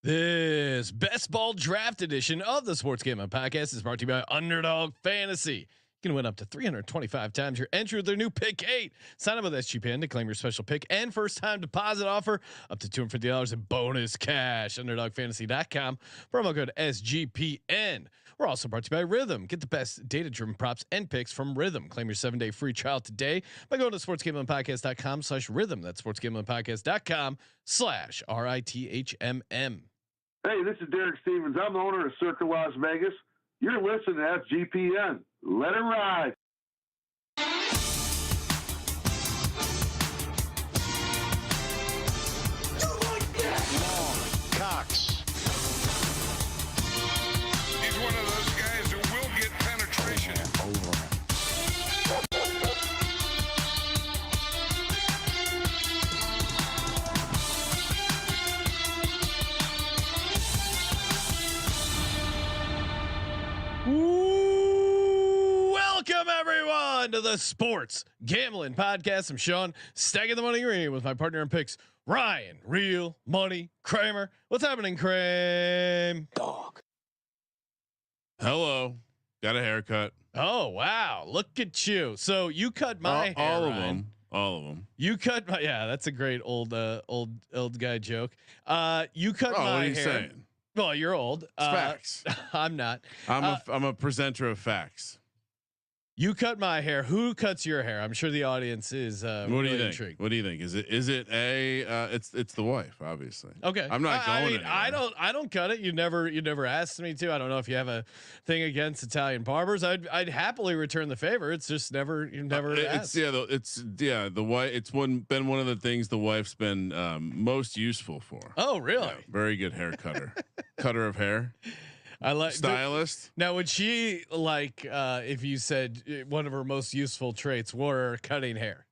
This best ball draft edition of the Sports Gambling Podcast is brought to you by Underdog Fantasy. You can win up to 325 times your entry with their new Pick 8. Sign up with SGPN to claim your special pick and first time deposit offer up to $250 in bonus cash. UnderdogFantasy.com. Promo code SGPN. We're also brought to you by Rhythm. Get the best data-driven props and picks from Rhythm. Claim your 7-day free trial today by going to sportsgamblingpodcast.com/rhythm. That's sportsgamblingpodcast.com/RITHMM. Hey, this is Derek Stevens. I'm the owner of Circa Las Vegas. You're listening to SGPN. Let it ride. Cox. He's one of those guys who will get penetration. Welcome everyone to the Sports Gambling Podcast. I'm Sean, stacking the money green with my partner in picks, Ryan, Real Money Kramer. What's happening, Kramer? Dog. Hello. Got a haircut. Oh wow, look at you. So you cut my hair, all of Ryan. them. All of them. You cut my that's a great old guy joke. You cut my what are you hair. saying? Well, you're old. It's facts. I'm not. I'm a presenter of facts. You cut my hair. Who cuts your hair? I'm sure the audience is. What really do you think? intrigued. What do you think? Is it it's the wife, obviously. Okay. I'm not going anywhere. I don't cut it. You never asked me to. I don't know if you have a thing against Italian barbers. I'd happily return the favor. It's just you never asked. The wife. It's been one of the things the wife's been most useful for. Oh really? Yeah, very good hair cutter. Cutter of hair. I like stylist. Now, would she like if you said one of her most useful traits were cutting hair?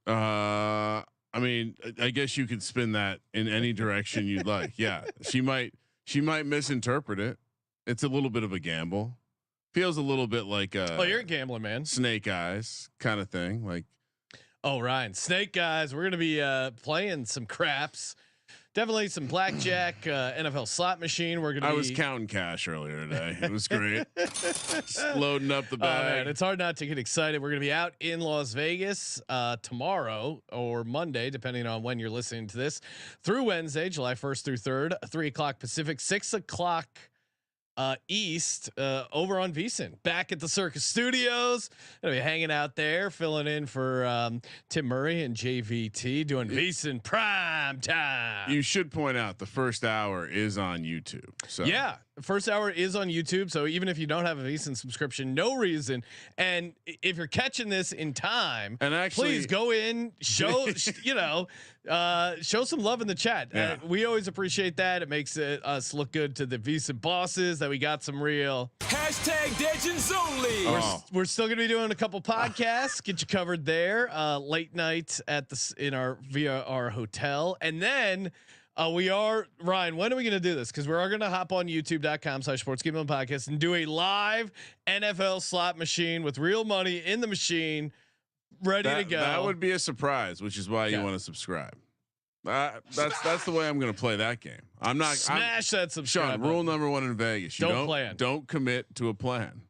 I mean, I guess you could spin that in any direction you'd like. Yeah, she might misinterpret it. It's a little bit of a gamble. Feels a little bit like you're a gambling man. Snake eyes kind of thing. Like, oh, Ryan, snake eyes. We're gonna be playing some craps. Definitely some blackjack, NFL slot machine. I was counting cash earlier today. It was great. Just loading up the bag. Oh man, it's hard not to get excited. We're going to be out in Las Vegas tomorrow or Monday, depending on when you're listening to this, through Wednesday, July 1st through 3rd, 3:00 Pacific, 6:00 East, over on VSiN, back at the Circus Studios. Gonna be hanging out there, filling in for Tim Murray and JVT, doing VSiN prime time. You should point out the first hour is on YouTube. So yeah, first hour is on YouTube. So even if you don't have a VSiN subscription, no reason. And if you're catching this in time, and actually, please go in, show show some love in the chat. Yeah. We always appreciate that. It makes us look good to the VSiN bosses that we got some real #Legends only. We're still gonna be doing a couple podcasts, get you covered there. Late night at via our hotel, and then we are Ryan. When are we gonna do this? Because we are gonna hop on YouTube.com/sportsgamblingpodcast and do a live NFL slot machine with real money in the machine, ready to go. That would be a surprise, which is why you want to subscribe. That's the way I'm going to play that game. I'm not smash that subscribe. Sean, rule number 1 in Vegas: don't plan. Don't commit to a plan.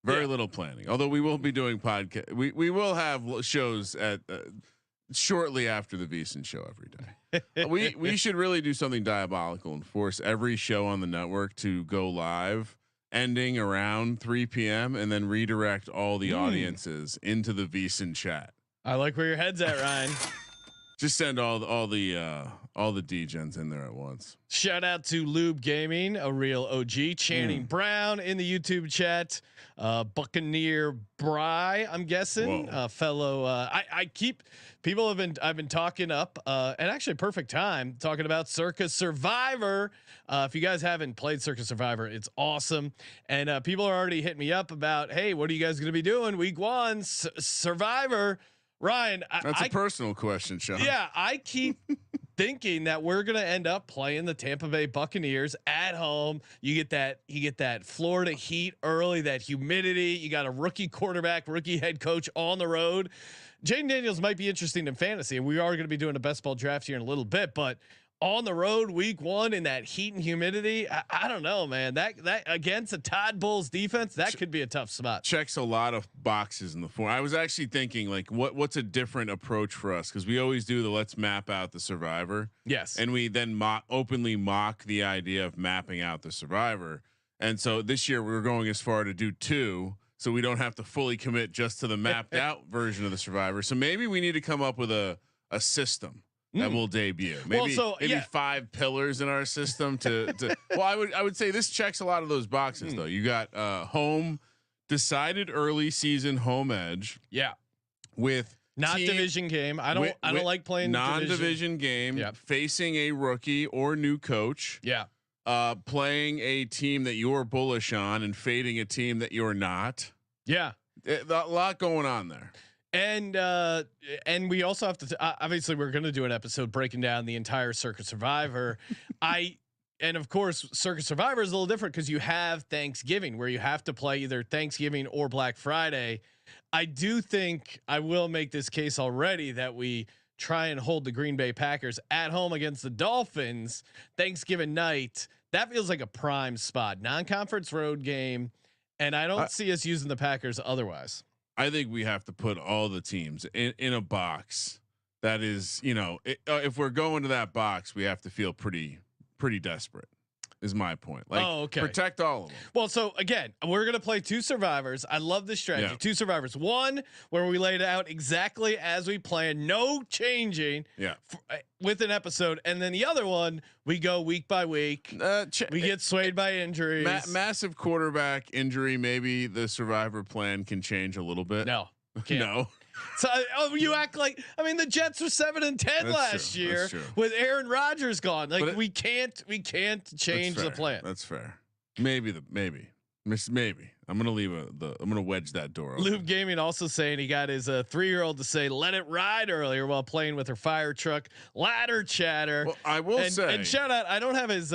Very little planning. Although we will be doing podcast. We will have shows at shortly after the VSiN show every day. we should really do something diabolical and force every show on the network to go live, ending around 3 p.m. and then redirect all the audiences into the VSiN chat. I like where your head's at, Ryan. Just send all the degens in there at once. Shout out to Lube Gaming, a real OG. Channing Brown in the YouTube chat. Buccaneer Bry, I'm guessing, fellow. I've been talking up, and actually perfect time talking about Circa Survivor. If you guys haven't played Circa Survivor, it's awesome. And people are already hitting me up about, hey, what are you guys going to be doing week 1 Survivor? Ryan, that's a personal question, Sean. Yeah, I keep thinking that we're gonna end up playing the Tampa Bay Buccaneers at home. You get that Florida heat early, that humidity. You got a rookie quarterback, rookie head coach on the road. Jaden Daniels might be interesting in fantasy, and we are going to be doing a best ball draft here in a little bit. But on the road week 1 in that heat and humidity. I don't know, man. That against a Todd Bowles defense, that could be a tough spot. Checks a lot of boxes in the form. I was actually thinking like, what's a different approach for us? Because we always do the let's map out the survivor. Yes, and we then openly mock the idea of mapping out the survivor. And so this year we're going as far to do 2. So we don't have to fully commit just to the mapped out version of the survivor. So maybe we need to come up with a system that will debut. Maybe 5 pillars in our system to well, I would say this checks a lot of those boxes though. You got home decided early season home edge. Yeah. With not division game. I don't like playing non-division game. Yep. Facing a rookie or new coach. Yeah. Playing a team that you're bullish on and fading a team that you're not. Yeah. A lot going on there. And we also have to obviously we're going to do an episode breaking down the entire Circuit Survivor. And of course Circuit Survivor is a little different because you have Thanksgiving where you have to play either Thanksgiving or Black Friday. I do think I will make this case already that we try and hold the Green Bay Packers at home against the Dolphins Thanksgiving night. That feels like a prime spot, non-conference road game. And I don't see us using the Packers otherwise. I think we have to put all the teams in a box that is, if we're going to that box, we have to feel pretty desperate. Is my point. Like, protect all of them. Well, so again, we're gonna play 2 survivors. I love this strategy. Yeah. 2 survivors. One where we laid it out exactly as we planned, no changing. Yeah. With an episode, and then the other one we go week by week. We get swayed by injuries. Massive quarterback injury. Maybe the survivor plan can change a little bit. No, can't. No. So you act like the Jets were 7-10 last year with Aaron Rodgers gone. Like we can't change the plan. That's fair. Maybe I'm gonna wedge that door open. Loop Gaming also saying he got his 3-year-old to say "Let it ride" earlier while playing with her fire truck ladder chatter. Well, I will say, and shout out. I don't have his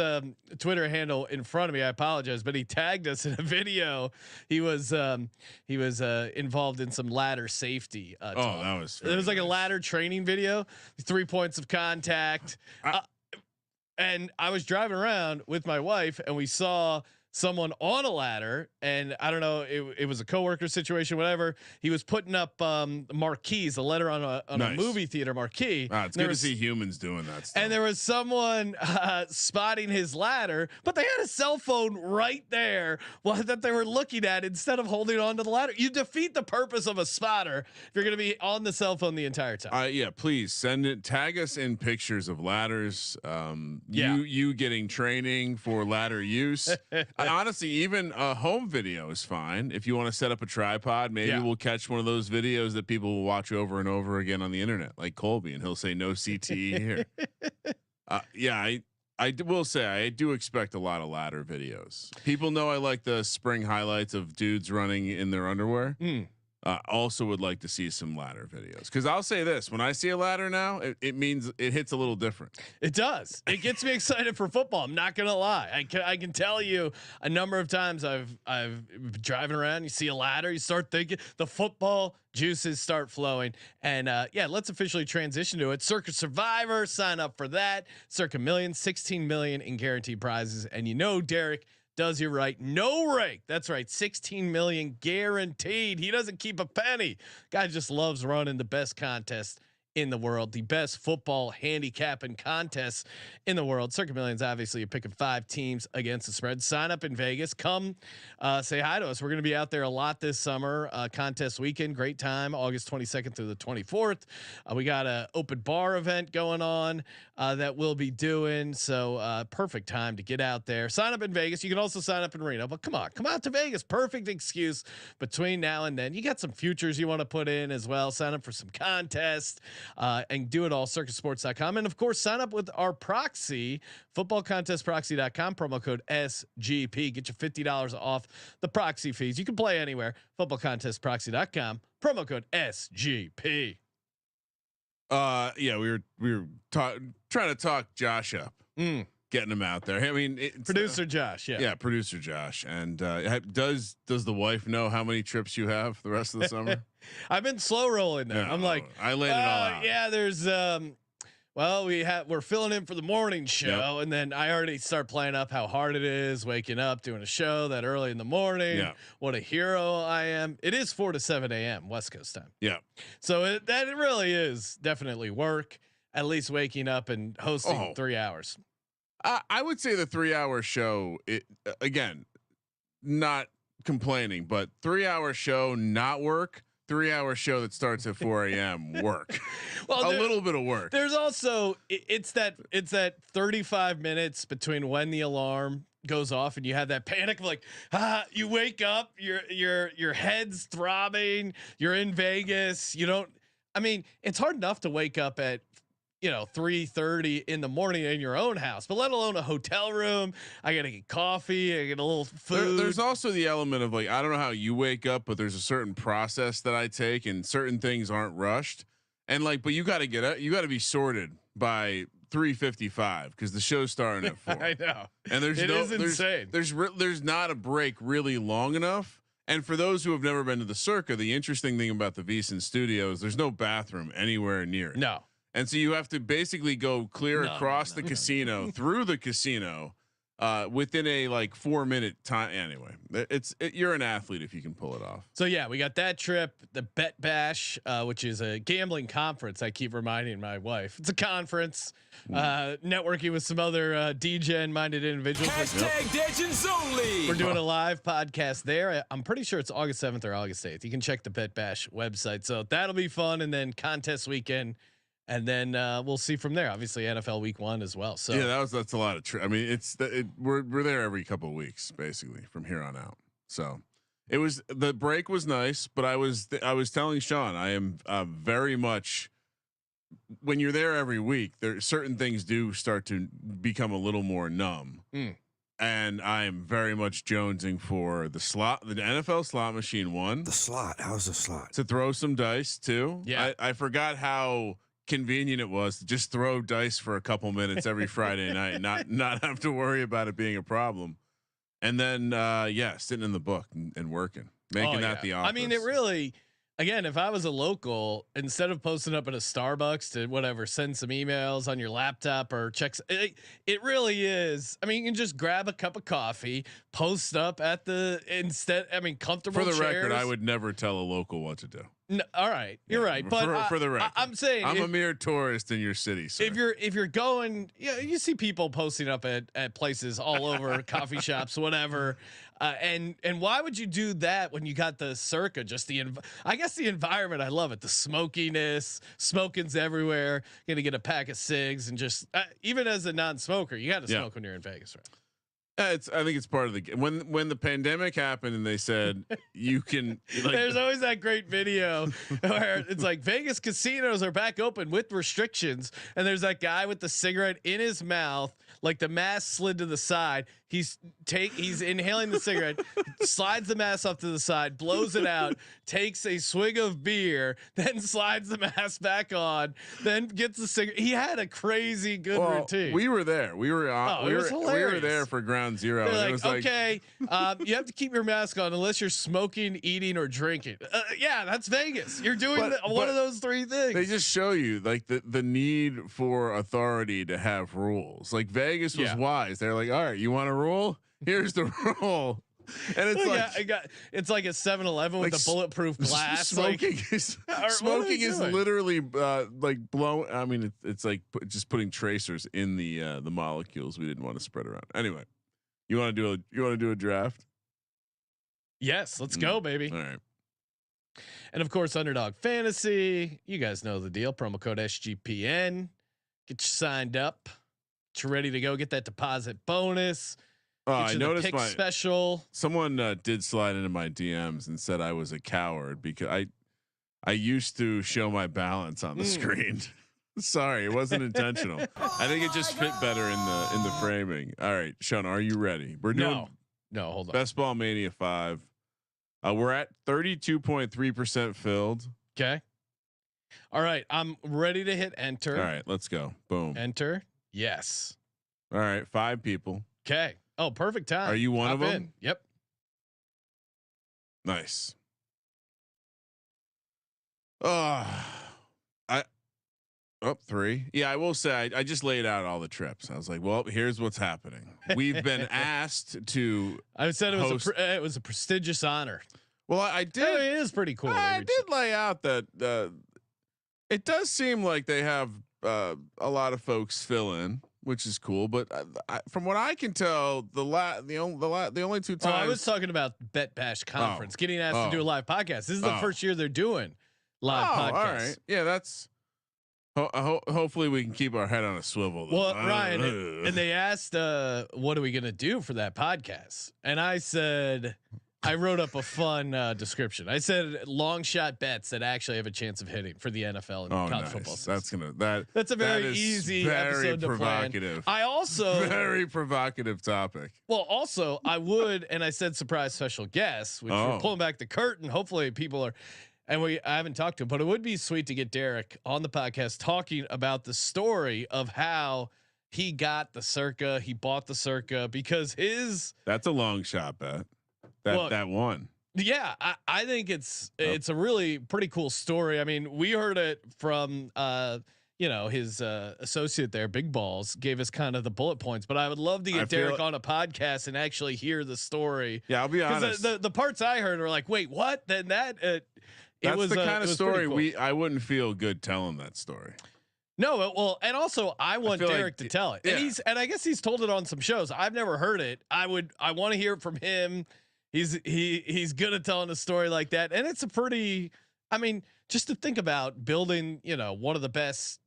Twitter handle in front of me. I apologize, but he tagged us in a video. He was involved in some ladder safety. That was. It was like a ladder training video. 3 points of contact. And I was driving around with my wife, and we saw someone on a ladder, and I don't know, it was a coworker situation, whatever. He was putting up marquees, a letter on a movie theater marquee. It's good to see humans doing that stuff. And there was someone spotting his ladder, but they had a cell phone right there that they were looking at instead of holding on to the ladder. You defeat the purpose of a spotter if you're going to be on the cell phone the entire time. Yeah, please send it. Tag us in pictures of ladders. You getting training for ladder use. Honestly, even a home video is fine. If you want to set up a tripod, maybe we'll catch one of those videos that people will watch over and over again on the internet, like Colby, and he'll say no CTE here. I will say I do expect a lot of ladder videos. People know I like the spring highlights of dudes running in their underwear. Also would like to see some ladder videos, because I'll say this: when I see a ladder now, it means it hits a little different. It does. It gets me excited for football. I'm not gonna lie. I can tell you a number of times I've been driving around. You see a ladder, you start thinking the football juices start flowing. And let's officially transition to it. Circuit Survivor, sign up for that. Circa Million, 16 million in guaranteed prizes, and Derek does you right. No rake. That's right. 16 million guaranteed. He doesn't keep a penny. Guy just loves running the best contest in the world, the best football handicapping contests in the world. Circuit Millions, obviously, you're picking 5 teams against the spread. Sign up in Vegas. Come say hi to us. We're going to be out there a lot this summer. Contest weekend, great time, August 22nd through the 24th. We got an open bar event going on that we'll be doing. So perfect time to get out there. Sign up in Vegas. You can also sign up in Reno, but come out to Vegas. Perfect excuse between now and then. You got some futures you want to put in as well. Sign up for some contests. And do it all circuitsports.com. And of course, sign up with our proxy, footballcontestproxy.com, promo code SGP. Get you $50 off the proxy fees. You can play anywhere. Footballcontestproxy.com, promo code SGP. We were trying to talk Josh up. Getting him out there. I mean, producer Josh. Yeah, producer Josh. And does the wife know how many trips you have the rest of the summer? I've been slow rolling there. I'm like, I laid it all out. Yeah, there's Well, we're filling in for the morning show, and then I already start playing up how hard it is waking up doing a show that early in the morning. Yeah. What a hero I am. It is 4 to 7 a.m. West Coast time. Yeah. So it really is definitely work. At least waking up and hosting 3 hours. I would say the 3-hour show. Again, not complaining, but 3-hour show not work. 3-hour show that starts at 4 a.m. work. Well, a little bit of work. There's also it's that 35 minutes between when the alarm goes off and you have that panic of like, you wake up, your head's throbbing, you're in Vegas. It's hard enough to wake up at 3:30 in the morning in your own house, but let alone a hotel room. I gotta get coffee. I get a little food. There's also the element of like, I don't know how you wake up, but there's a certain process that I take, and certain things aren't rushed. And like, but you got to get up. You got to be sorted by 3:55 because the show's starting at 4. I know. And insane. There's not a break really long enough. And for those who have never been to the Circa, the interesting thing about the VSiN studio is there's no bathroom anywhere near it. No. And so you have to basically go clear across the casino through the casino within a like 4-minute time. Anyway, you're an athlete if you can pull it off. So yeah, we got that trip, the Bet Bash, which is a gambling conference. I keep reminding my wife it's a conference, networking with some other DJ minded individuals. Hashtag Legends Only. We're doing a live podcast there. I'm pretty sure it's August 7th or August 8th. You can check the Bet Bash website. So that'll be fun. And then contest weekend. And then we'll see from there. Obviously, NFL Week 1 as well. So yeah, that's a lot of. I mean, we're there every couple of weeks basically from here on out. So the break was nice, but I was telling Sean I am very much when you're there every week. There certain things do start to become a little more numb, and I am very much jonesing for the NFL slot machine one. The slot. How's the slot? To throw some dice too. Yeah, I forgot how convenient it was to just throw dice for a couple minutes every Friday night, not have to worry about it being a problem. And then sitting in the book and working, making that the office. I mean, it really, again, if I was a local, instead of posting up at a Starbucks to whatever, send some emails on your laptop or checks, it really is. I mean, you can just grab a cup of coffee, post up at comfortable. For the chairs. record, I would never tell a local what to do. No, all right, you're right, but for the record, I'm saying I'm a mere tourist in your city. Sir. If you're going, you see people posting up at places all over, coffee shops, whatever, and why would you do that when you got the Circa? Just I guess the environment. I love it. The smokiness, smoking's everywhere. Gonna get a pack of cigs and just even as a non-smoker, you got to smoke when you're in Vegas, right? I think it's part of the when the pandemic happened and they said you can. Like, there's always that great video where it's like Vegas casinos are back open with restrictions, and there's that guy with the cigarette in his mouth, like the mask slid to the side. He's inhaling the cigarette, slides the mask off to the side, blows it out, takes a swig of beer, then slides the mask back on, then gets the cigarette. He had a crazy good routine. We were there. We were there for ground zero. They're it was okay, you have to keep your mask on unless you're smoking, eating, or drinking. Yeah, that's Vegas. You're doing one of those 3 things. They just show you like the need for authority to have rules. Like Vegas was wise. They're like, all right, you want a rule? Here's the rule. And it's it's like a 7-Eleven with a bulletproof glass. Smoking is literally like blow. I mean, it's like just putting tracers in the molecules we didn't want to spread around. Anyway, you want to do a draft? Yes, let's go, baby. All right. And of course, Underdog Fantasy. You guys know the deal. Promo code SGPN. Get you signed up. Get you ready to go. Get that deposit bonus. I noticed my special. Someone did slide into my DMs and said I was a coward because I used to show my balance on the screen. Sorry, it wasn't intentional. I think it just fit better in the framing. All right, Sean, are you ready? We're doing no. Hold on. Best Ball Mania 5. We're at 32.3% filled. Okay. All right, I'm ready to hit enter. All right, let's go. Boom. Enter. Yes. All right, 5 people. Okay. Oh, perfect time. Are you one of them? Yep. Nice. 3. Yeah, I will say I just laid out all the trips. I was like, well, here's what's happening. We've been asked to. I said it was a prestigious honor. Well, I did. I mean, it is pretty cool. I did lay out that it does seem like they have a lot of folks fill in, which is cool. But from what I can tell, the only 2 times I was talking about Bet Bash Conference, getting asked to do a live podcast. This is the first year they're doing live podcasts. All right, yeah, that's. Hopefully we can keep our head on a swivel. Though. Well, Ryan, and they asked, "What are we gonna do for that podcast?" And I said, I wrote up a fun description. I said, "Long shot bets that actually have a chance of hitting for the NFL and college football season." That's a very easy episode to plan. I also very provocative topic. Well, also I would, and I said surprise special guests, which we're pulling back the curtain. Hopefully people are. And I haven't talked to him, but it would be sweet to get Derek on the podcast talking about the story of how he got the Circa, he bought the Circa, because that's a long shot bet. That one. Yeah, I think it's a really pretty cool story. I mean, we heard it from his associate there, Big Balls, gave us kind of the bullet points, but I would love to get Derek on a podcast and actually hear the story. Yeah, I'll be honest. The parts I heard were like, wait, what? Then that's the kind of story cool. I wouldn't feel good telling that story. No, well, and also I want Derek to tell it. Yeah. And I guess he's told it on some shows. I've never heard it. I want to hear it from him. He's good at telling a story like that. And it's just to think about building, one of the best,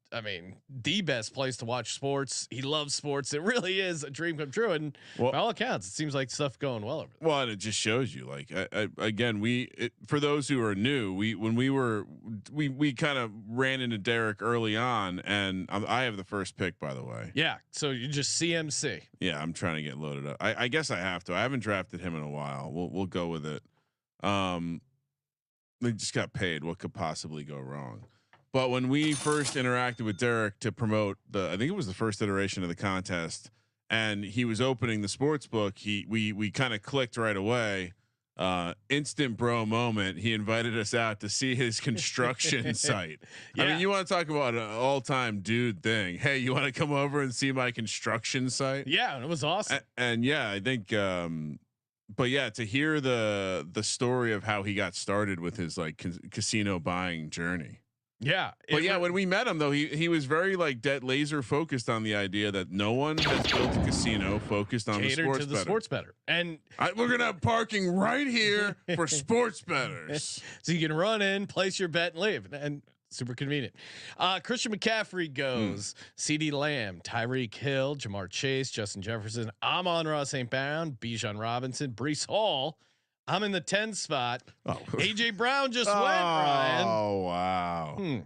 the best place to watch sports. He loves sports. It really is a dream come true. And by all accounts, it seems like stuff going well over there. Well, and it just shows you, like, for those who are new, we kind of ran into Derek early on, and I have the first pick, by the way. Yeah. So you just CMC. Yeah. I'm trying to get loaded up. I guess I have to. I haven't drafted him in a while. We'll go with it. They just got paid. What could possibly go wrong? But when we first interacted with Derek to promote I think it was the first iteration of the contest, and he was opening the sports book, we kind of clicked right away. Instant bro moment. He invited us out to see his construction site. Yeah. I mean, you want to talk about an all-time dude thing? Hey, you want to come over and see my construction site? Yeah, it was awesome. And yeah, I think. But yeah, to hear the story of how he got started with his casino buying journey. Yeah. But yeah, when we met him though, he was very dead laser focused on the idea that no one has built a casino focused on the sports bettor. And we're going to have parking right here for sports bettors. So you can run in, place your bet and leave, and super convenient. Christian McCaffrey goes, CeeDee Lamb, Tyreek Hill, Jamar Chase, Justin Jefferson, Amon-Ra St. Brown, Bijan Robinson, Breece Hall. I'm in the 10 spot. Oh. AJ Brown just went, Ryan. Oh, wow.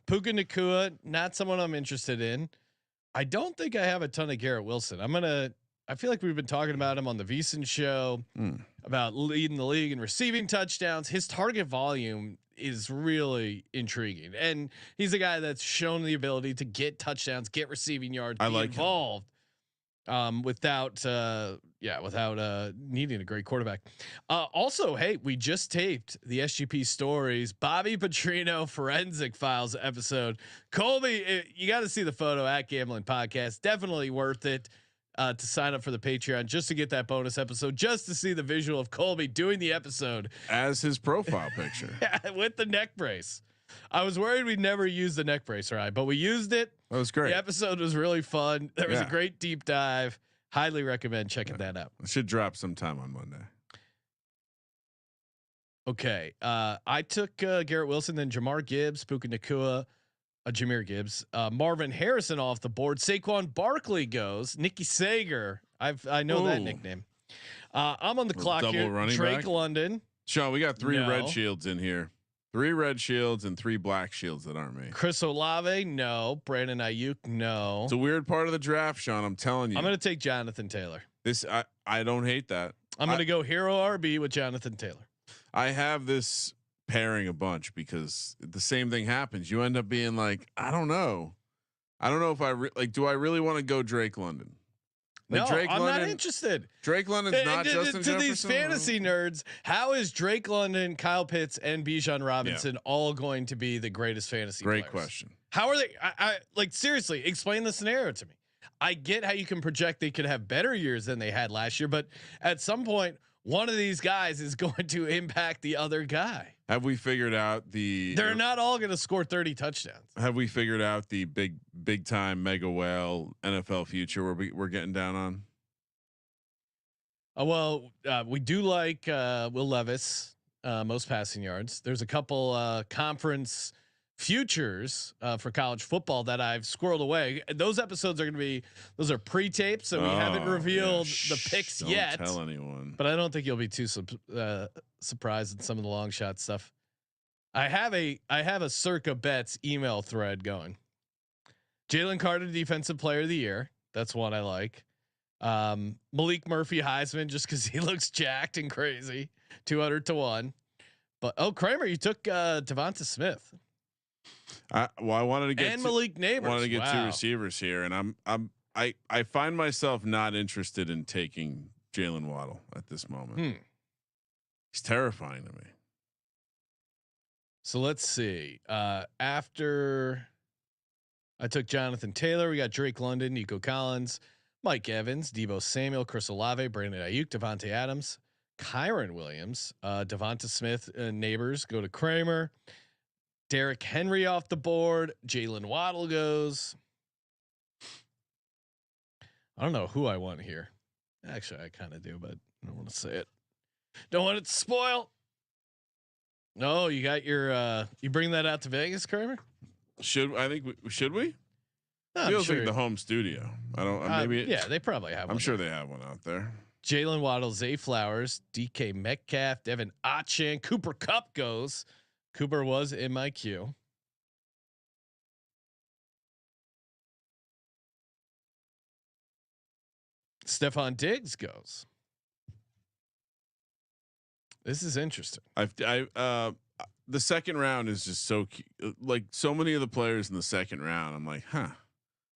Puka Nacua, not someone I'm interested in. I don't think I have a ton of Garrett Wilson. I feel like we've been talking about him on the VSiN show about leading the league in receiving touchdowns. His target volume is really intriguing. And he's a guy that's shown the ability to get touchdowns, get receiving yards, be involved. Without needing a great quarterback. Also, hey, we just taped the SGP Stories Bobby Petrino Forensic Files episode. Colby, you got to see the photo at Gambling Podcast. Definitely worth it to sign up for the Patreon just to get that bonus episode, just to see the visual of Colby doing the episode as his profile picture with the neck brace. I was worried we'd never use the neck brace, right? But we used it. That was great. The episode was really fun. There was a great deep dive. Highly recommend checking that out. It should drop sometime on Monday. Okay. I took Garrett Wilson, then Jamar Gibbs, Puka Nacua, Jahmyr Gibbs, Marvin Harrison off the board. Saquon Barkley goes. Nicky Sager. I know that nickname. I'm on the clock here. Drake London. Sean, we got 3 red shields in here. 3 red shields and 3 black shields that aren't me. Chris Olave, no. Brandon Ayuk, no. It's a weird part of the draft, Sean. I'm telling you. I'm going to take Jonathan Taylor. I don't hate that. I'm going to go hero RB with Jonathan Taylor. I have this pairing a bunch because the same thing happens. You end up being like, I don't know if do I really want to go Drake London? No, I'm not interested. Drake London's not Justin Jefferson. To these fantasy nerds, how is Drake London, Kyle Pitts, and Bijan Robinson all going to be the greatest fantasy players? Great question. How are they? I like seriously explain the scenario to me. I get how you can project they could have better years than they had last year, but at some point, one of these guys is going to impact the other guy. Have we figured out the? They're not all going to score 30 touchdowns. Have we figured out the big time mega whale NFL future we're getting down on? We do like Will Levis, most passing yards. There's a couple conference futures for college football that I've squirreled away. Those episodes are going to be, those are pre-taped, so we haven't revealed the picks yet. Don't tell anyone. But I don't think you'll be too surprised at some of the long shot stuff. I have a circa bets email thread going. Jalen Carter, defensive player of the year. That's one I like. Malik Murphy Heisman, just because he looks jacked and crazy, 200-1. But Kramer, you took Devonta Smith. I wanted to get Malik Neighbors. Wanted to get two receivers here, and I find myself not interested in taking Jalen Waddle at this moment. He's terrifying to me. So let's see. After I took Jonathan Taylor, we got Drake London, Nico Collins, Mike Evans, Deebo Samuel, Chris Olave, Brandon Ayuk, Devontae Adams, Kyron Williams, Devonta Smith, Neighbors go to Kramer. Derrick Henry off the board. Jalen Waddle goes. I don't know who I want here. Actually, I kind of do, but I don't want to say it. Don't want it to spoil. No, you got your. You bring that out to Vegas, Kramer? Should we? No, Feels like the home studio. I don't. Maybe. Yeah, they probably have. I'm sure they have one out there. Jalen Waddle, Zay Flowers, DK Metcalf, Devin Achan, Cooper Kupp goes. Cooper was in my queue. Stephon Diggs goes. This is interesting. The second round is just so like so many of the players in the second round. I'm like,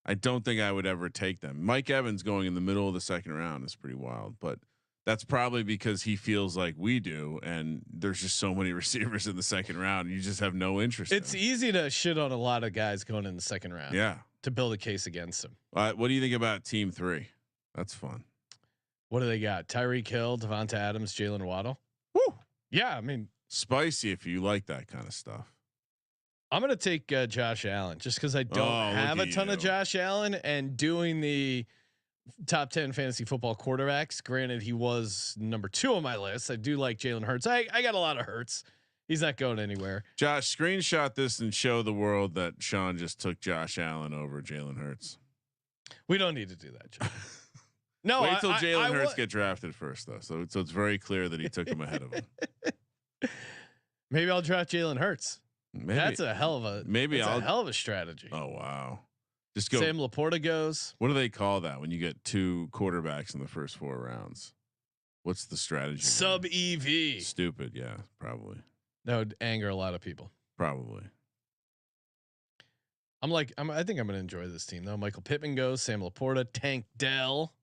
I don't think I would ever take them. Mike Evans going in the middle of the second round is pretty wild, but that's probably because he feels like we do, and there's just so many receivers in the second round. You just have no interest. It's easy to shit on a lot of guys going in the second round. Yeah, to build a case against them. What do you think about Team 3? That's fun. What do they got? Tyreek Hill, Devonta Adams, Jalen Waddle. Woo! Yeah, I mean, spicy if you like that kind of stuff. I'm gonna take Josh Allen just because I don't have a ton of Josh Allen, and doing the top 10 fantasy football quarterbacks. Granted, he was number 2 on my list. I do like Jalen Hurts. I got a lot of Hurts. He's not going anywhere. Josh, screenshot this and show the world that Sean just took Josh Allen over Jalen Hurts. We don't need to do that, John. No, wait till Jalen Hurts get drafted first, though. So it's very clear that he took him ahead of him. Maybe I'll draft Jalen Hurts. Maybe, that's a hell of a strategy. Oh wow. Just go. Sam Laporta goes. What do they call that when you get 2 quarterbacks in the first 4 rounds? What's the strategy? Sub EV. Stupid. Yeah, probably. That would anger a lot of people. Probably. I think I'm going to enjoy this team though. Michael Pittman goes. Sam Laporta, Tank Dell.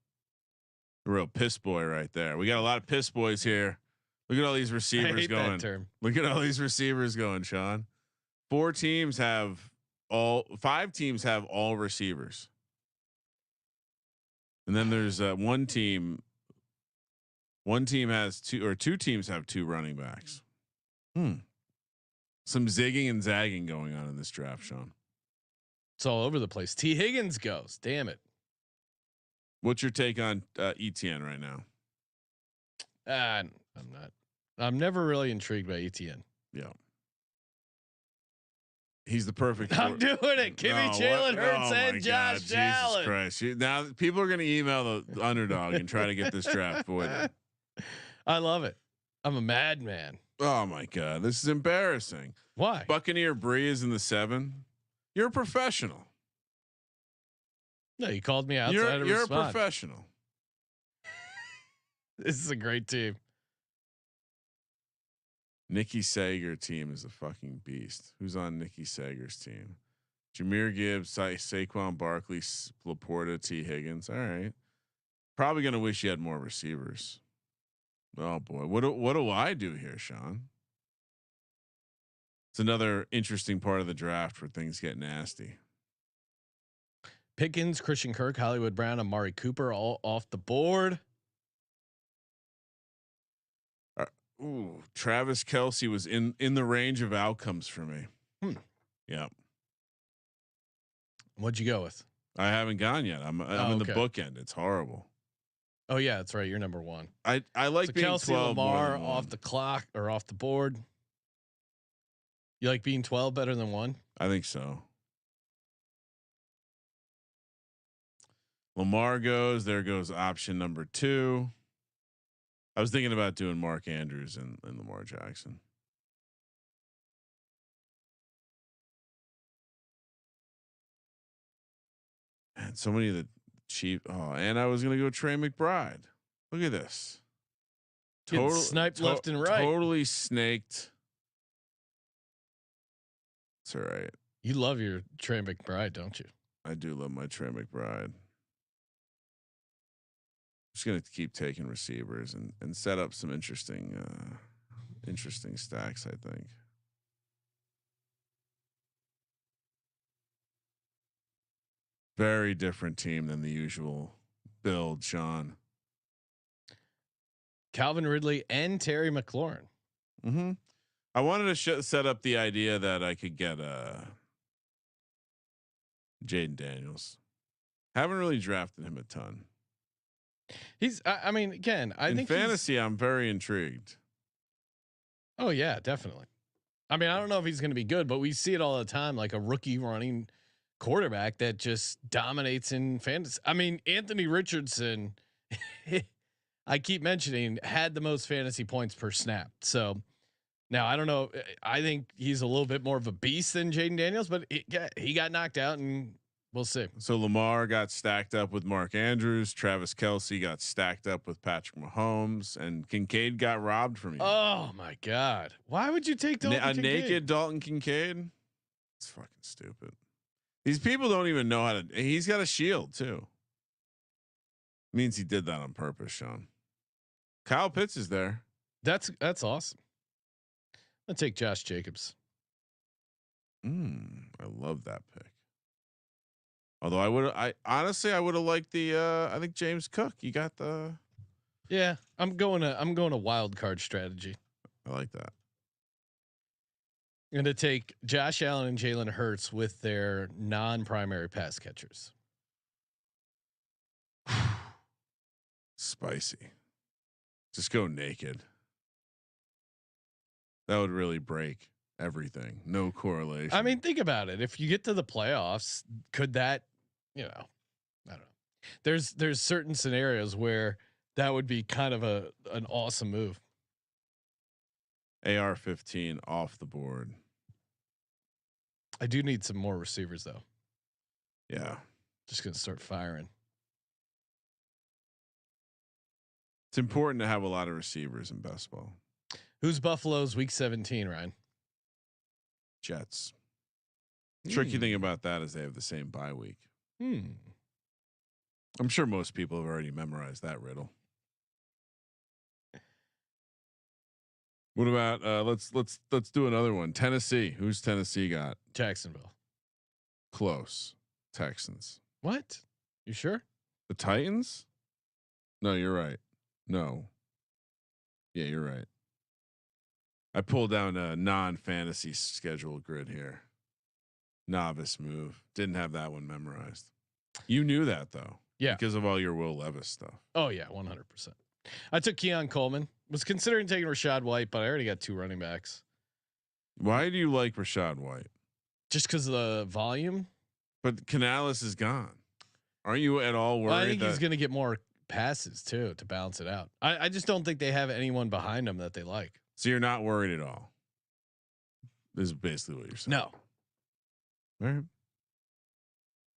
A real piss boy right there. We got a lot of piss boys here. Look at all these receivers going. That term. Look at all these receivers going, Sean. 5 teams have all receivers. And then there's one team has 2 teams have 2 running backs. Some zigging and zagging going on in this draft, Sean. It's all over the place. T Higgins goes. Damn it. What's your take on ETN right now? I'm not. I'm never really intrigued by ETN. Yeah. He's the perfect. I'm doing it. Give me Jalen Hurts and Josh Allen. Jesus Christ! Now people are going to email the underdog and try to get this draft voided. I love it. I'm a madman. Oh my God, this is embarrassing. Why? Buccaneer Bree is in the 7. You're a professional. No, you called me out. You're a professional. This is a great team. Nikki Sager team is a fucking beast. Who's on Nikki Sager's team? Jahmyr Gibbs, Saquon Barkley, Laporta, T Higgins. All right. Probably gonna wish you had more receivers. Oh boy, what do I do here, Sean? It's another interesting part of the draft where things get nasty. Pickens, Christian Kirk, Hollywood Brown, Amari Cooper, all off the board. Travis Kelce was in the range of outcomes for me. Yeah. What'd you go with? I haven't gone yet. I'm in the bookend. It's horrible. Oh yeah, that's right. You're number one. I like being Kelsey, 12 Lamar off the clock or off the board. You like being 12 better than 1? I think so. Lamar goes. There goes option number 2. I was thinking about doing Mark Andrews and Lamar Jackson. And so many of the cheap. Oh, and I was gonna go Trey McBride. Look at this. Total sniped left and right. Totally snaked. It's all right. You love your Trey McBride, don't you? I do love my Trey McBride. Just gonna keep taking receivers and set up some interesting stacks, I think. Very different team than the usual build, Sean. Calvin Ridley and Terry McLaurin. Mm-hmm. I wanted to set up the idea that I could get Jaden Daniels. Haven't really drafted him a ton. He's. I mean, again, I think fantasy, I'm very intrigued. Oh yeah, definitely. I mean, I don't know if he's going to be good, but we see it all the time, like a rookie running quarterback that just dominates in fantasy. I mean, Anthony Richardson, I keep mentioning, had the most fantasy points per snap. So now I don't know. I think he's a little bit more of a beast than Jaden Daniels, but he got knocked out, and we'll see. So Lamar got stacked up with Mark Andrews. Travis Kelce got stacked up with Patrick Mahomes, and Kincaid got robbed from you. Oh my God! Why would you take Dalton Kincaid? Naked Dalton Kincaid? It's fucking stupid. These people don't even know how to. He's got a shield too. Means he did that on purpose, Sean. Kyle Pitts is there. That's awesome. I'll take Josh Jacobs. I love that pick. Although I honestly would have liked the. I think James Cook. You got the. Yeah, I'm going a wild card strategy. I like that. I'm going to take Josh Allen and Jalen Hurts with their non-primary pass catchers. Spicy. Just go naked. That would really break everything. No correlation. I mean, think about it. If you get to the playoffs, could that, I don't know. There's certain scenarios where that would be kind of an awesome move. AR-15 off the board. I do need some more receivers though. Yeah. Just going to start firing. It's important to have a lot of receivers in best ball. Who's Buffalo's week 17, Ryan? Jets. Tricky thing about that is they have the same bye week. I'm sure most people have already memorized that riddle. What about let's do another one. Tennessee. Who's Tennessee got? Jacksonville. Close. Texans. What? You sure? The Titans? No, you're right. No. Yeah, you're right. I pulled down a non-fantasy schedule grid here. Novice move. Didn't have that one memorized. You knew that though. Yeah. Because of all your Will Levis stuff. Oh yeah, 100%. I took Keon Coleman. Was considering taking Rashad White, but I already got 2 running backs. Why do you like Rashad White? Just because of the volume. But Canales is gone. Aren't you at all worried? Well, I think he's going to get more passes too to balance it out. I just don't think they have anyone behind him that they like. So you're not worried at all. This is basically what you're saying. No. All right.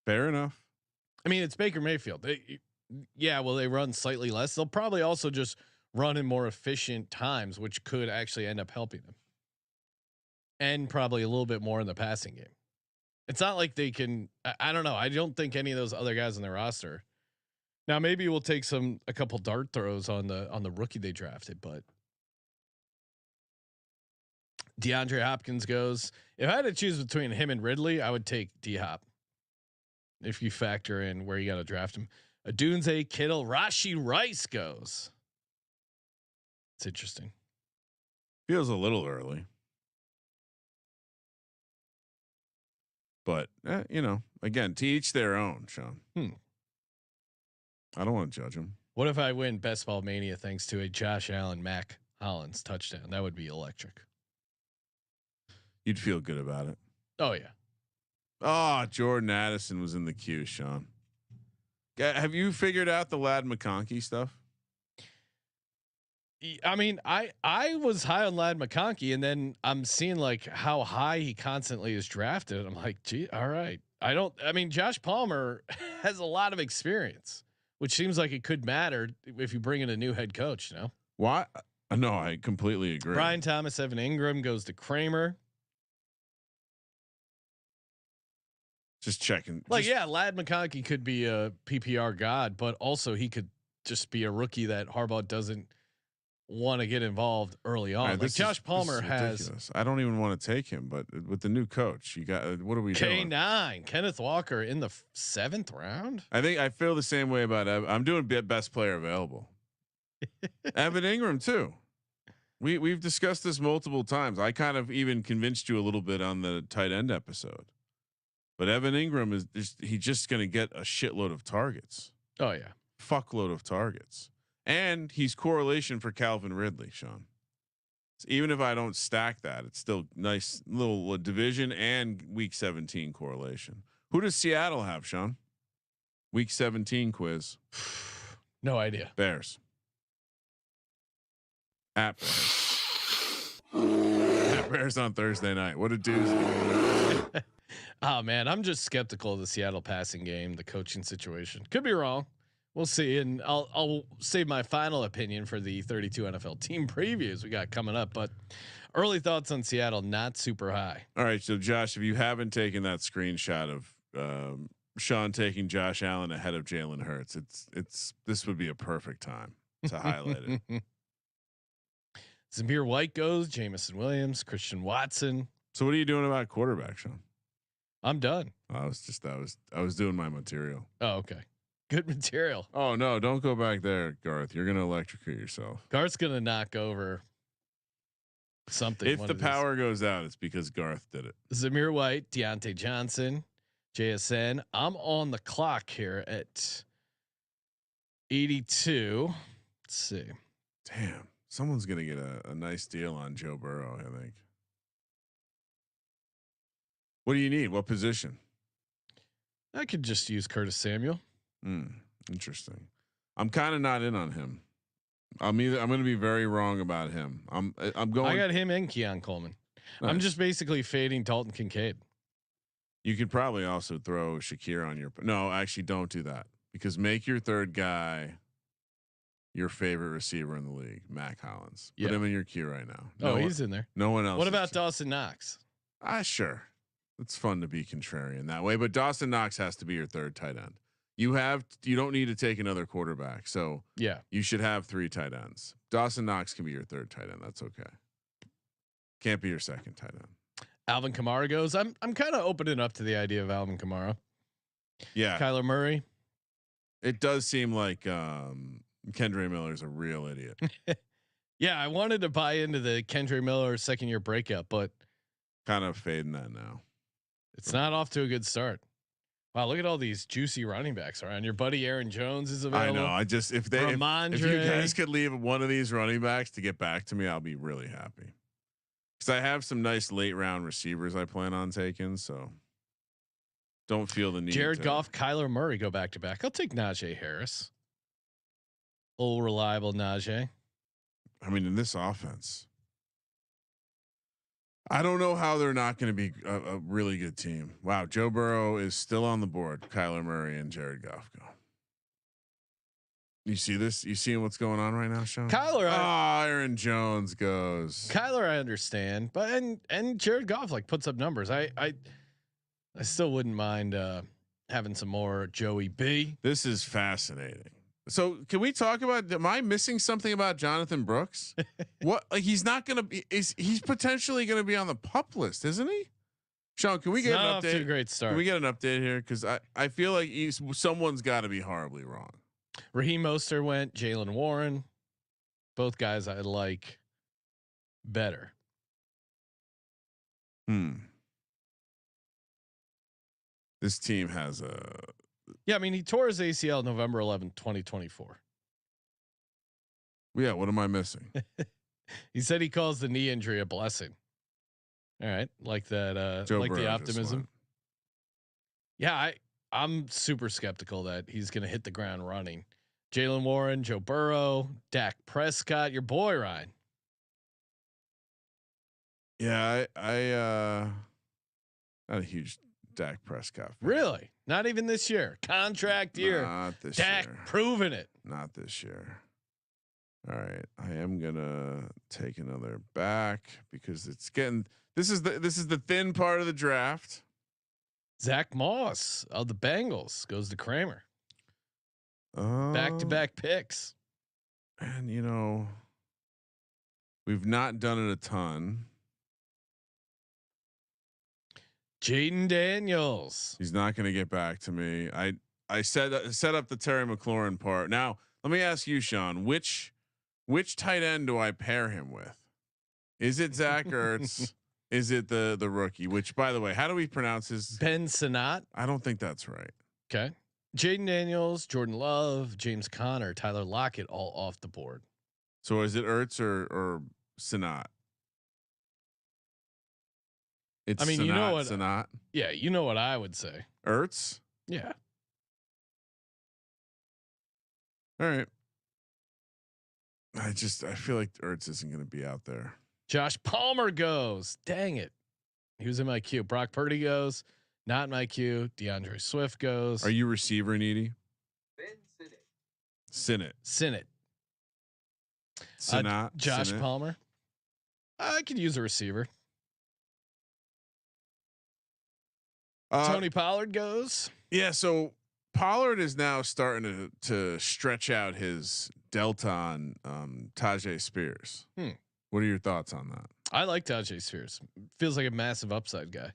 Fair enough. I mean, it's Baker Mayfield. Will they run slightly less? They'll probably also just run in more efficient times, which could actually end up helping them. And probably a little bit more in the passing game. It's not like they can. I don't know. I don't think any of those other guys on their roster. Now maybe we'll take a couple dart throws on the rookie they drafted, but DeAndre Hopkins goes. If I had to choose between him and Ridley, I would take D Hop. If you factor in where you got to draft him, Adunze, Kittle, Rashi Rice goes. It's interesting. Feels a little early, but again, to each their own. Sean, I don't want to judge him. What if I win Best Ball Mania thanks to a Josh Allen, Mac Hollins touchdown? That would be electric. You'd feel good about it. Oh yeah. Oh, Jordan Addison was in the queue, Sean. Have you figured out the Lad McConkey stuff? I mean, I was high on Lad McConkey, and then I'm seeing like how high he constantly is drafted. I'm like, gee, all right. I mean, Josh Palmer has a lot of experience, which seems like it could matter if you bring in a new head coach. Why? No, I completely agree. Brian Thomas, Evan Ingram goes to Kramer. Just checking. Lad McConkey could be a PPR god, but also he could just be a rookie that Harbaugh doesn't want to get involved early on. Right, like Josh Palmer has. I don't even want to take him, but with the new coach, you got what are we doing? K9 Kenneth Walker in the 7th round. I feel the same way about I'm doing best player available. Evan Ingram too. We've discussed this multiple times. I kind of even convinced you a little bit on the tight end episode. But Evan Ingram he's just going to get a shitload of targets. Oh yeah. Fuckload of targets. And he's correlation for Calvin Ridley, Sean. So even if I don't stack that, it's still nice little division and week 17 correlation. Who does Seattle have, Sean? Week 17 quiz. No idea. Bears. At Bears. At Bears on Thursday night. What a doozy. Oh man, I'm just skeptical of the Seattle passing game, the coaching situation. Could be wrong. We'll see, and I'll save my final opinion for the 32 NFL team previews we got coming up. But early thoughts on Seattle, not super high. All right, so Josh, if you haven't taken that screenshot of Sean taking Josh Allen ahead of Jalen Hurts, this would be a perfect time to highlight it. Zamir White goes, Jamison Williams, Christian Watson. So what are you doing about quarterback, Sean? I'm done. I was doing my material. Oh, okay. Good material. Oh no, don't go back there, Garth. You're gonna electrocute yourself. Garth's gonna knock over something. If the power goes out, it's because Garth did it. Zamir White, Deontay Johnson, JSN. I'm on the clock here at 82. Let's see. Damn, someone's gonna get a nice deal on Joe Burrow, I think. What do you need? What position? I could just use Curtis Samuel. Interesting. I'm kind of not in on him. I'm going to be very wrong about him. I'm going. I got him and Keon Coleman. Nice. I'm just basically fading Dalton Kincaid. You could probably also throw Shakir on your. No, actually, don't do that because make your third guy your favorite receiver in the league, Mac Hollins. Put him in your queue right now. He's in there. No one else. What about Dawson Knox? Sure. It's fun to be contrarian that way, but Dawson Knox has to be your third tight end. You don't need to take another quarterback. So you should have 3 tight ends. Dawson Knox can be your third tight end. That's okay. Can't be your second tight end. Alvin Kamara goes. I'm kind of opening up to the idea of Alvin Kamara. Yeah. Kyler Murray. It does seem like Kendre Miller is a real idiot. Yeah. I wanted to buy into the Kendre Miller 2nd year breakout, but kind of fading that now. It's not off to a good start. Wow, look at all these juicy running backs around. Your buddy Aaron Jones is available. I know. If you guys could leave one of these running backs to get back to me, I'll be really happy. Because I have some nice late round receivers I plan on taking, so don't feel the need. Jared Goff, Kyler Murray go back to back. I'll take Najee Harris. Old reliable Najee. I mean, in this offense, I don't know how they're not going to be a really good team. Wow, Joe Burrow is still on the board. Kyler Murray and Jared Goff go. You see this? You seeing what's going on right now, Sean? Kyler. Aaron Jones goes. Kyler, I understand, but and Jared Goff puts up numbers. I still wouldn't mind having some more Joey B. This is fascinating. So can we talk about? Am I missing something about Jonathan Brooks? What? Like he's not going to be. He's potentially going to be on the PUP list, isn't he? Sean, can we get an Off to a update? great start. Can we get an update here? Because I feel like someone's got to be horribly wrong. Raheem Mostert went. Jalen Warren, both guys I like better. This team has a. Yeah, I mean he tore his ACL November 11th, 2024. Yeah, what am I missing? He said he calls the knee injury a blessing. All right, like that. Joe like Burrow the just optimism. went. Yeah, I'm super skeptical that he's going to hit the ground running. Jalen Warren, Joe Burrow, Dak Prescott, your boy Ryan. Yeah, I not a huge Dak Prescott fan. Really? Not even this year. Contract year. Not this Dak year. proving it. Not this year. All right, I am gonna take another back because it's getting. This is the thin part of the draft. Zach Moss of the Bengals goes to Kramer. Oh, Back-to-back picks. And you know, we've not done it a ton. Jaden Daniels. He's not going to get back to me. I set up the Terry McLaurin part. Now let me ask you, Sean, which tight end do I pair him with? Is it Zach Ertz? Is it the rookie? Which, by the way, how do we pronounce his? Ben Sinnott. I don't think that's right. Okay. Jaden Daniels, Jordan Love, James Conner, Tyler Lockett, all off the board. So is it Ertz or Sinnott? It's I mean, you know what? Sinnott. Yeah, you know what I would say. Ertz. Yeah. All right. I feel like Ertz isn't going to be out there. Josh Palmer goes. Dang it. He was in my queue. Brock Purdy goes. Not in my queue. DeAndre Swift goes. Are you receiver needy? Sinnott. Sinnott. Josh Sinnott. Palmer. I could use a receiver. Tony Pollard goes. Yeah, so Pollard is now starting to stretch out his delta on Tajay Spears. What are your thoughts on that? I like Tajay Spears. Feels like a massive upside guy.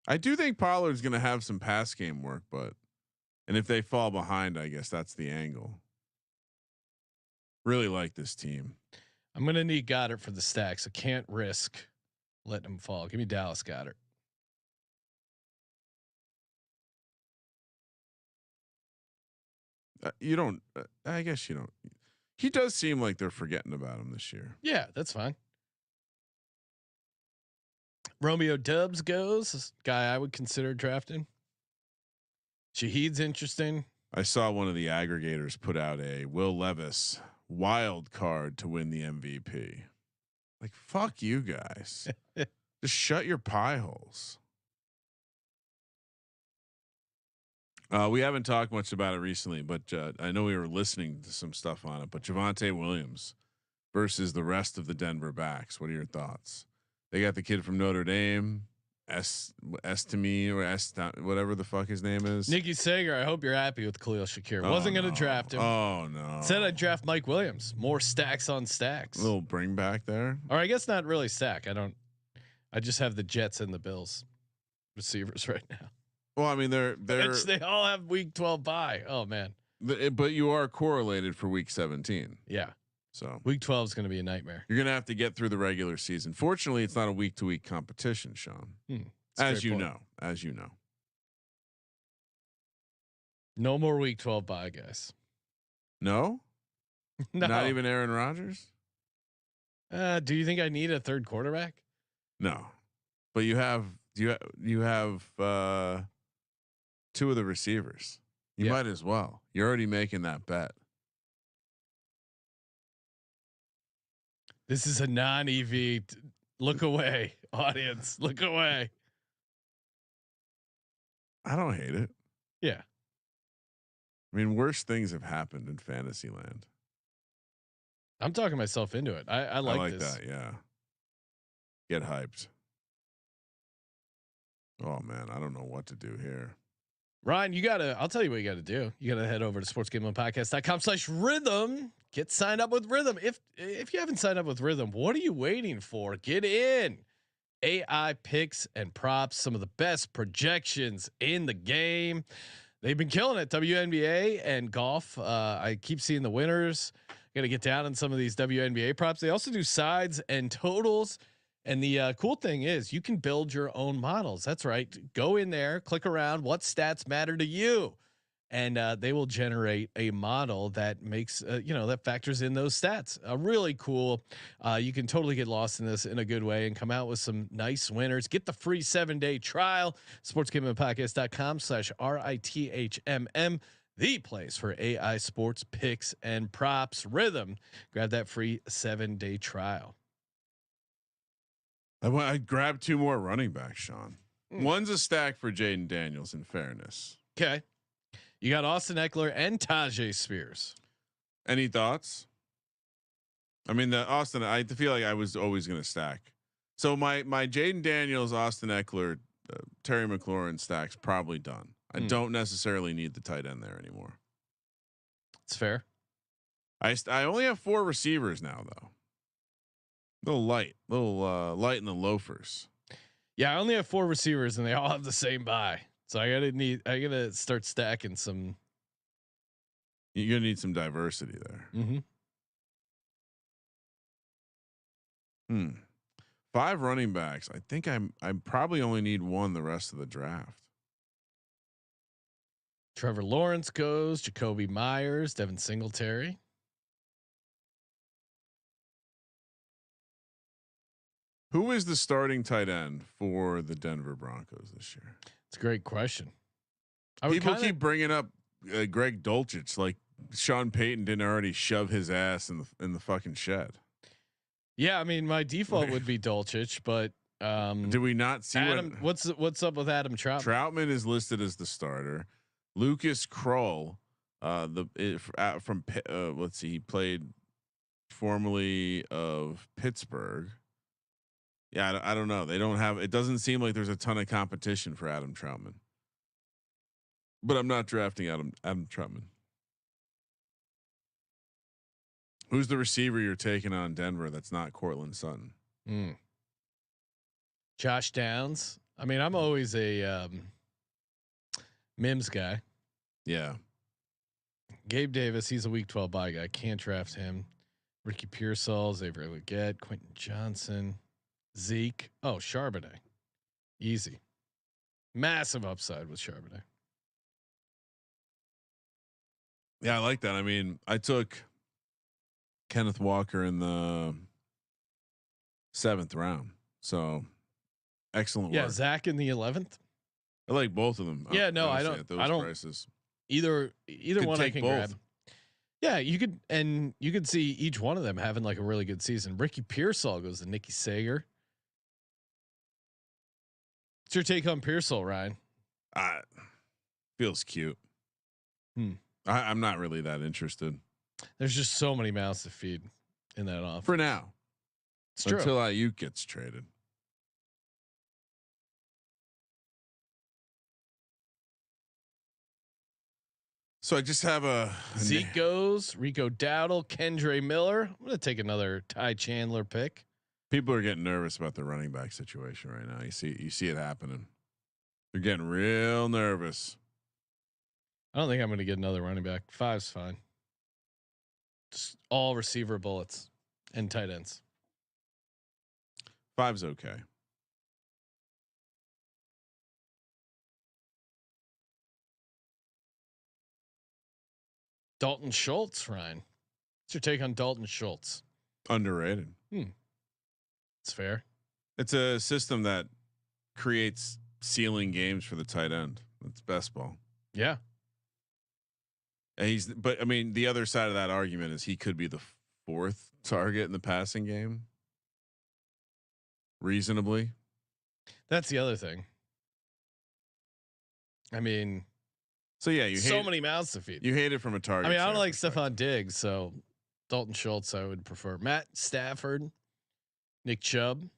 I do think Pollard's going to have some pass game work, and if they fall behind, I guess that's the angle. Really like this team. I'm going to need Goddard for the stacks. I can't risk letting him fall. Give me Dallas Goddard. You don't. I guess you don't. He does seem like they're forgetting about him this year. Yeah, that's fine. Romeo Dubs goes. Guy I would consider drafting. Shahid's interesting. I saw one of the aggregators put out a Will Levis wild card to win the MVP. Like, fuck you guys. Just shut your pie holes. We haven't talked much about it recently, but I know we were listening to some stuff on it. But Javonte Williams versus the rest of the Denver backs. What are your thoughts? They got the kid from Notre Dame, Estime or whatever the fuck his name is. Nikki Sager. I hope you're happy with Khalil Shakir. Wasn't going to draft him. Oh no! Said I'd draft Mike Williams. More stacks on stacks. A little bring back there. Or I guess not really stack. I just have the Jets and the Bills receivers right now. Well, I mean, they all have week 12 bye. Oh man. But you are correlated for week 17. Yeah. So week 12 is going to be a nightmare. You're going to have to get through the regular season. Fortunately, it's not a week to week competition, Sean. As you know. No more week 12 bye, guys. No? No. Not even Aaron Rodgers? Do you think I need a third quarterback? No. But you have two of the receivers. You might as well. You're already making that bet. This is a non-EV. Look away, audience. Look away. I don't hate it. Yeah. I mean, worse things have happened in fantasy land. I'm talking myself into it. I like this. That. Yeah. Get hyped. Oh man, I don't know what to do here. Ryan, I'll tell you what you gotta do. You gotta head over to sportsgamblingpodcast.com/rhythm. Get signed up with Rhythm. If you haven't signed up with Rhythm, what are you waiting for? Get in. AI picks and props, some of the best projections in the game. They've been killing it. WNBA and golf. I keep seeing the winners. Got to get down on some of these WNBA props. They also do sides and totals. And the cool thing is you can build your own models. That's right. Go in there, click around. What stats matter to you? And they will generate a model that makes that factors in those stats. Really cool. You can totally get lost in this in a good way and come out with some nice winners. Get the free 7-day trial. sportsgamblingpodcast.com/RITHMM, the place for AI sports picks and props. Rhythm. Grab that free 7-day trial. I grabbed 2 more running backs, Sean. One's a stack for Jaden Daniels, in fairness. Okay. You got Austin Eckler and Tajay Spears. Any thoughts? I mean, the Austin, I feel like I was always going to stack. So my Jaden Daniels, Austin Eckler, Terry McLaurin stack's probably done. I don't necessarily need the tight end there anymore. It's fair. I only have 4 receivers now, though. Little light in the loafers. Yeah, I only have 4 receivers and they all have the same buy. So I gotta start stacking some. You're gonna need some diversity there. 5 running backs. I think I probably only need 1 the rest of the draft. Trevor Lawrence goes, Jacoby Myers, Devin Singletary. Who is the starting tight end for the Denver Broncos this year? It's a great question. People keep bringing up Greg Dulcich, like Sean Payton didn't already shove his ass in the fucking shed. Yeah, I mean, my default would be Dulcich, but do we not see what's up with Adam Troutman? Troutman is listed as the starter. Lucas Krull, from let's see, he played formerly of Pittsburgh. Yeah, I don't know. They don't have. It doesn't seem like there's a ton of competition for Adam Troutman. But I'm not drafting Adam Troutman. Who's the receiver you're taking on Denver that's not Cortland Sutton? Josh Downs. I mean, I'm always a Mims guy. Yeah. Gabe Davis, he's a week 12 bye guy. Can't draft him. Ricky Pearsall, Xavier Legette, Quentin Johnson, Zeke. Oh, Charbonnet. Easy. Massive upside with Charbonnet. Yeah, I like that. I mean, I took Kenneth Walker in the 7th round. So excellent work. Yeah, Zach in the 11th. I like both of them. Yeah, no, I don't. At those I don't. Prices. Either one I can both. grab. Yeah, you could see each one of them having like a really good season. Ricky Pearsall goes to Nicky Sager. What's your take on Pearsall, Ryan? Feels cute. I'm not really that interested. There's just so many mouths to feed in that offense. For now. It's true. Until Ayuk gets traded. So I just have Zeke goes, Rico Dowdle, Kendre Miller. I'm going to take another Ty Chandler pick. People are getting nervous about the running back situation right now. You see it happening. They're getting real nervous. I don't think I'm going to get another running back. 5's fine. Just all receiver bullets and tight ends. 5's okay. Dalton Schultz, Ryan. What's your take on Dalton Schultz? Underrated. It's fair. It's a system that creates ceiling games for the tight end. It's best ball. Yeah. And but I mean, the other side of that argument is he could be the 4th target in the passing game. Reasonably. That's the other thing. I mean, so yeah, you so many mouths to feed. You hate it from a target. I mean, I don't like Stephon Diggs, so Dalton Schultz I would prefer. Matt Stafford, Nick Chubb,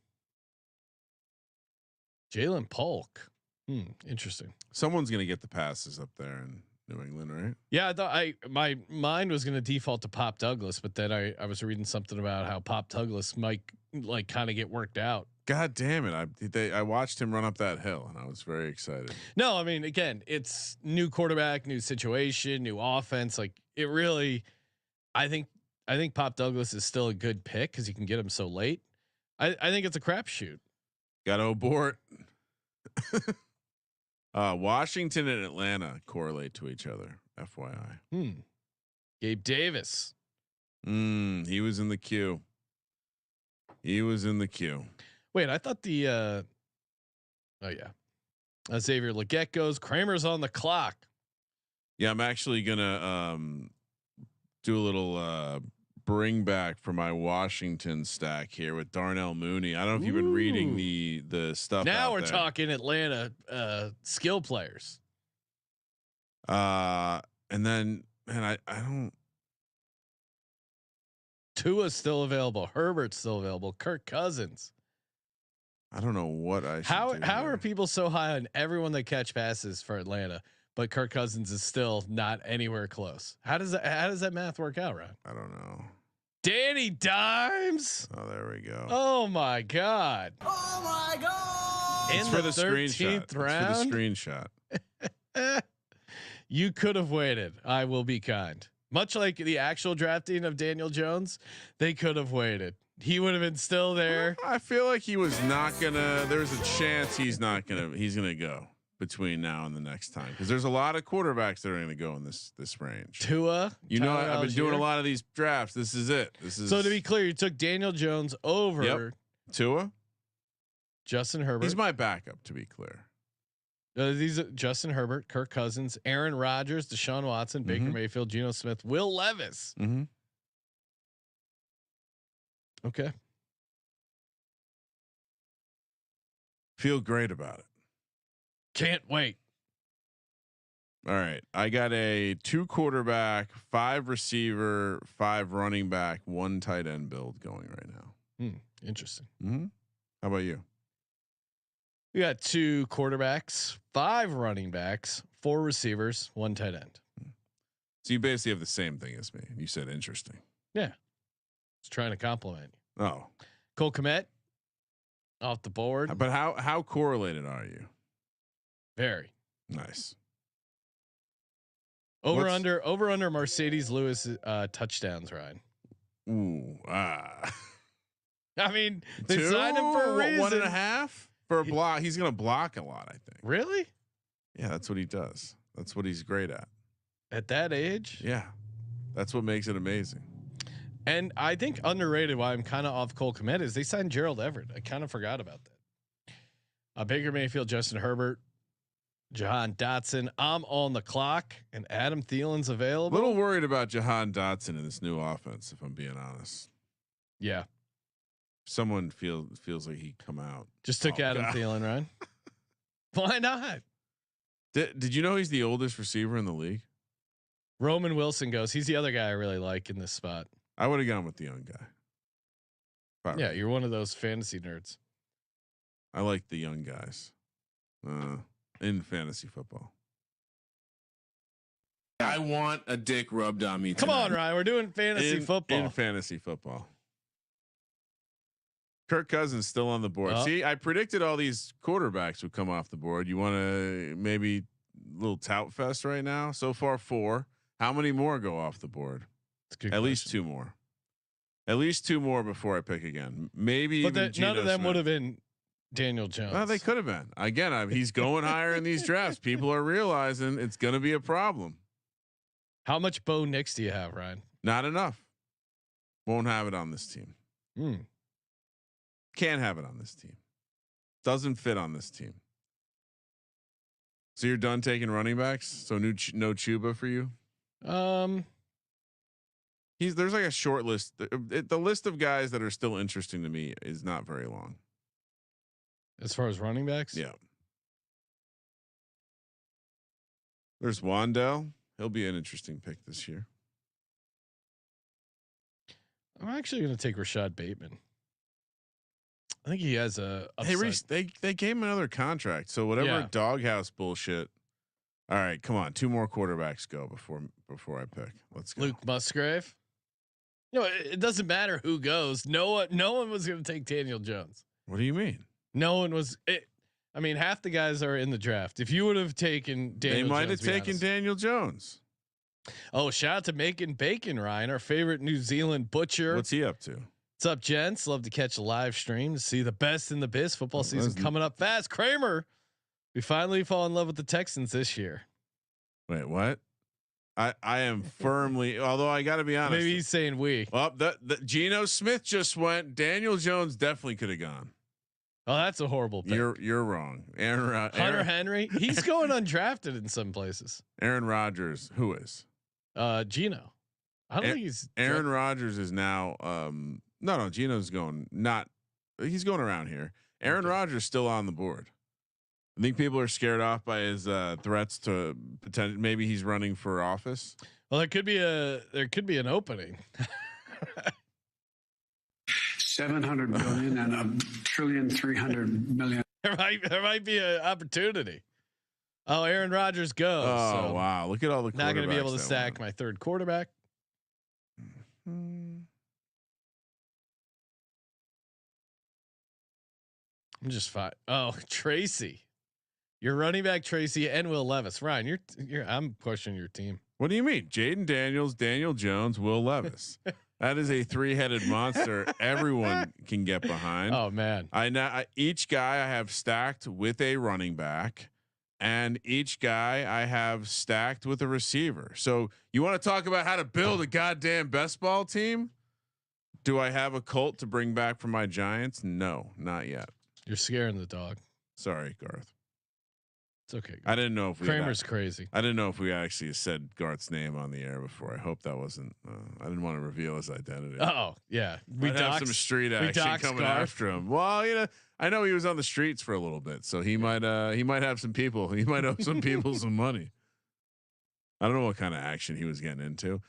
Jalen Polk. Interesting. Someone's gonna get the passes up there in New England, right? Yeah, I thought my mind was going to default to Pop Douglas, but then I was reading something about how Pop Douglas might like kind of get worked out. God damn it! I watched him run up that hill, and I was very excited. No, I mean, again, it's new quarterback, new situation, new offense. Like it really, I think Pop Douglas is still a good pick because you can get him so late. I think it's a crapshoot. Got to abort. Washington and Atlanta correlate to each other. FYI. Gabe Davis. He was in the queue. Wait, I thought the. Oh yeah, Xavier Legette goes. Kramer's on the clock. Yeah, I'm actually gonna do a little bring back for my Washington stack here with Darnell Mooney. I don't know if you've been reading the stuff. Now we're there. talking Atlanta skill players. And then man, I don't. Tua's still available. Herbert's still available. Kirk Cousins. I don't know what I should how do how here. are people so high on everyone that catch passes for Atlanta, but Kirk Cousins is still not anywhere close? How does that math work out, Ryan? I don't know. Danny Dimes. Oh, there we go. Oh my God. Oh my God! It's In for the the screenshot. 13th round. It's for the screenshot. You could have waited. I will be kind. Much like the actual drafting of Daniel Jones, they could have waited. He would have been still there. I feel like he was not gonna. There's a chance he's not gonna. He's gonna go between now and the next time because there's a lot of quarterbacks that are gonna go in this range. Tua, You know, Tyler I've been doing Algier. a lot of these drafts. This is it. This is So to be clear, you took Daniel Jones over Tua. Justin Herbert. He's my backup. To be clear. These are Justin Herbert, Kirk Cousins, Aaron Rodgers, Deshaun Watson, Baker Mayfield, Geno Smith, Will Levis. Okay. Feel great about it. Can't wait. All right. I got a 2 quarterback, 5 receiver, 5 running back, 1 tight end build going right now. Interesting. How about you? We got 2 quarterbacks, 5 running backs, 4 receivers, 1 tight end. So you basically have the same thing as me. You said interesting. Yeah. Just trying to compliment you. Oh, Cole Kmet off the board. but how correlated are you? Very. Nice. Over under Mercedes Lewis touchdowns, Ryan. Ooh, I mean, they 2, signed him for a reason. 1.5 for a block. He's gonna block a lot, I think. Really? Yeah, that's what he does. That's what he's great at. At that age? Yeah, that's what makes it amazing. And I think underrated why I'm kind of off Cole Kmet is they signed Gerald Everett. I kind of forgot about that. Baker Mayfield, Justin Herbert, Jahan Dotson. I'm on the clock, and Adam Thielen's A available. little worried about Jahan Dotson in this new offense, if I'm being honest. Yeah. Someone feels like he'd come out. Just took Adam God. Thielen, right? Why not? Did you know he's the oldest receiver in the league? Roman Wilson goes. He's the other guy I really like in this spot. I would have gone with the young guy. Yeah, you're one of those fantasy nerds. I like the young guys in fantasy football. I want a dick rubbed on me. Come on, Ryan. We're doing fantasy football. In fantasy football. Kirk Cousins still on the board. Oh. See, I predicted all these quarterbacks would come off the board. You want to maybe little tout fest right now? So far 4. How many more go off the board? At least 2 more. At least 2 more before I pick again. Maybe But even none of them Smith. would have been Daniel Jones. Well, they could have been. Again, he's going higher in these drafts. People are realizing it's going to be a problem. How much Bo Nix do you have, Ryan? Not enough. Won't have it on this team. Can't have it on this team. Doesn't fit on this team. So you're done taking running backs. So no Chuba for you. There's like a short list. The list of guys that are still interesting to me is not very long. As far as running backs, Yeah. There's Wandell. He'll be an interesting pick this year. I'm actually going to take Rashad Bateman. I think he has a. They gave him another contract. So whatever doghouse bullshit. All right, come on. 2 more quarterbacks go before I pick. Let's go. Luke Musgrave. It doesn't matter who goes. No one was going to take Daniel Jones. What do you mean? No one was. I mean, half the guys are in the draft. If you would have taken Daniel, they might have taken Daniel Jones. Oh, shout out to Making Bacon, Ryan, our favorite New Zealand butcher. What's he up to? What's up, gents? Love to catch a live stream to see the best in the biz. Football season coming up fast. Kramer, we finally fall in love with the Texans this year. Wait, what? I am firmly. Although I got to be honest. Maybe he's saying we. Well, the Geno Smith just went. Daniel Jones definitely could have gone. Oh, that's a horrible pick. You're wrong. Hunter Henry. He's going undrafted in some places. Aaron Rodgers. Who is? Geno. I don't think he's. Aaron Rodgers is now. No. Geno's going. Not. He's going around here. Aaron Rodgers still on the board. I think people are scared off by his threats to potential. Maybe he's running for office. Well, there could be an opening. 700 billion and $1,300,000,000,000. There might be an opportunity. Oh, Aaron Rodgers goes. Oh, wow. Look at all the quarterbacks. Not going to be able to sack my third quarterback. Mm-hmm. I'm just fine. Oh, Tracy. You're running back Tracy and Will Levis. Ryan, I'm questioning your team. What do you mean? Jaden Daniels, Daniel Jones, Will Levis. That is a 3-headed monster everyone can get behind. Oh man. Each guy I have stacked with a running back, and each guy I have stacked with a receiver. So you want to talk about how to build a goddamn best ball team? Do I have a Colt to bring back from my Giants? No, not yet. You're scaring the dog. Sorry, Garth. It's okay. Garth. I didn't know if Kramer's crazy. I didn't know if we actually said Garth's name on the air before. I hope that wasn't. I didn't want to reveal his identity. Oh yeah, we have some street action coming after him. Well, I know he was on the streets for a little bit, so he might have some people. He might owe some people some money. I don't know what kind of action he was getting into.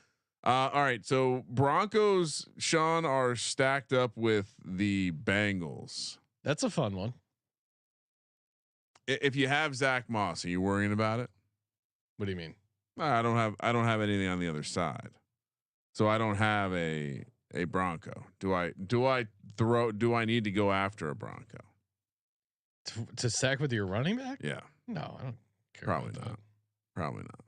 All right, so Broncos, Sean, are stacked up with the Bengals. That's a fun one. If you have Zach Moss, are you worrying about it? What do you mean? I don't have anything on the other side, so I don't have a Bronco. Do I need to go after a Bronco to sack with your running back? Yeah. No, I don't care. Probably not. That. Probably not.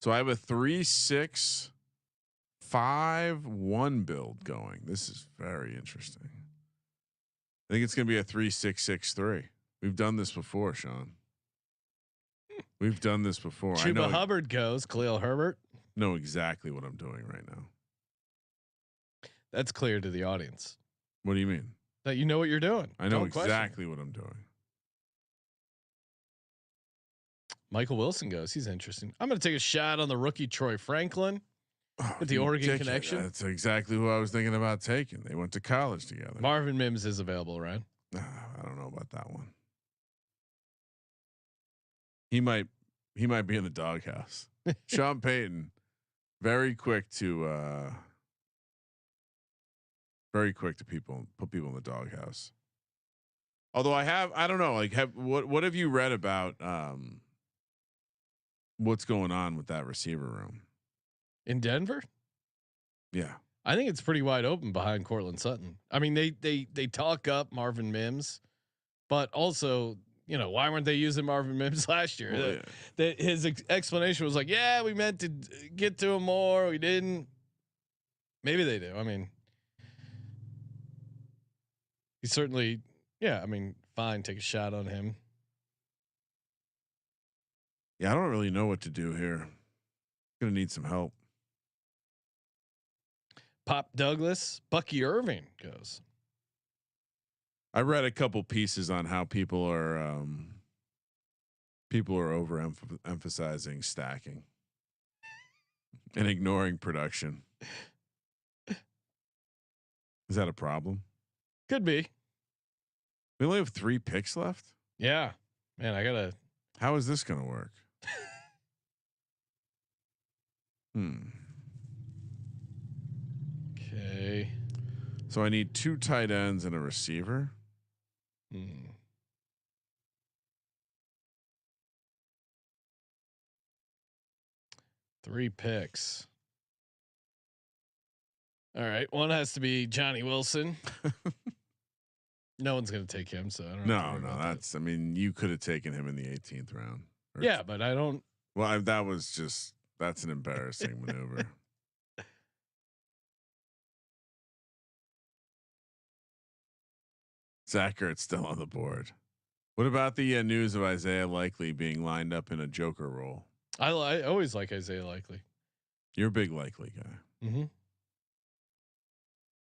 So I have a 3-6-5-1 build going. This is very interesting. I think it's going to be a 3-6-6-3. We've done this before, Sean. We've done this before. Chuba Hubbard goes. Khalil Herbert. Know exactly what I'm doing right now. That's clear to the audience. What do you mean? That you know what you're doing. I know exactly what I'm doing. Michael Wilson goes. He's interesting. I'm going to take a shot on the rookie Troy Franklin with the Oregon connection. That's exactly who I was thinking about taking. They went to college together. Marvin Mims is available, right? I don't know about that one. He might be in the doghouse. Sean Payton, very quick to put people in the doghouse. Although I don't know, what have you read about what's going on with that receiver room in Denver? Yeah, I think it's pretty wide open behind Cortland Sutton. I mean, they talk up Marvin Mims, but also, why weren't they using Marvin Mims last year? Well, his explanation was like, yeah, we meant to get to him more. We didn't. Maybe they do. I mean, he certainly, fine. Take a shot on him. Yeah. I don't really know what to do here. I'm going to need some help. Pop Douglas, Bucky Irving goes. I read a couple pieces on how people are overemphasizing stacking and ignoring production. Is that a problem? Could be. We only have 3 picks left. Yeah, man, How is this going to work? Okay. So I need 2 tight ends and a receiver. 3 picks. All right, one has to be Johnny Wilson. No one's going to take him, so I don't know. No, that's. That. I mean, you could have taken him in the 18th round. Yeah, but I don't. Well, that was just. That's an embarrassing maneuver. Zach Ertz still on the board. What about the news of Isaiah Likely being lined up in a Joker role? I always like Isaiah Likely. You're a big Likely guy. Mm-hmm.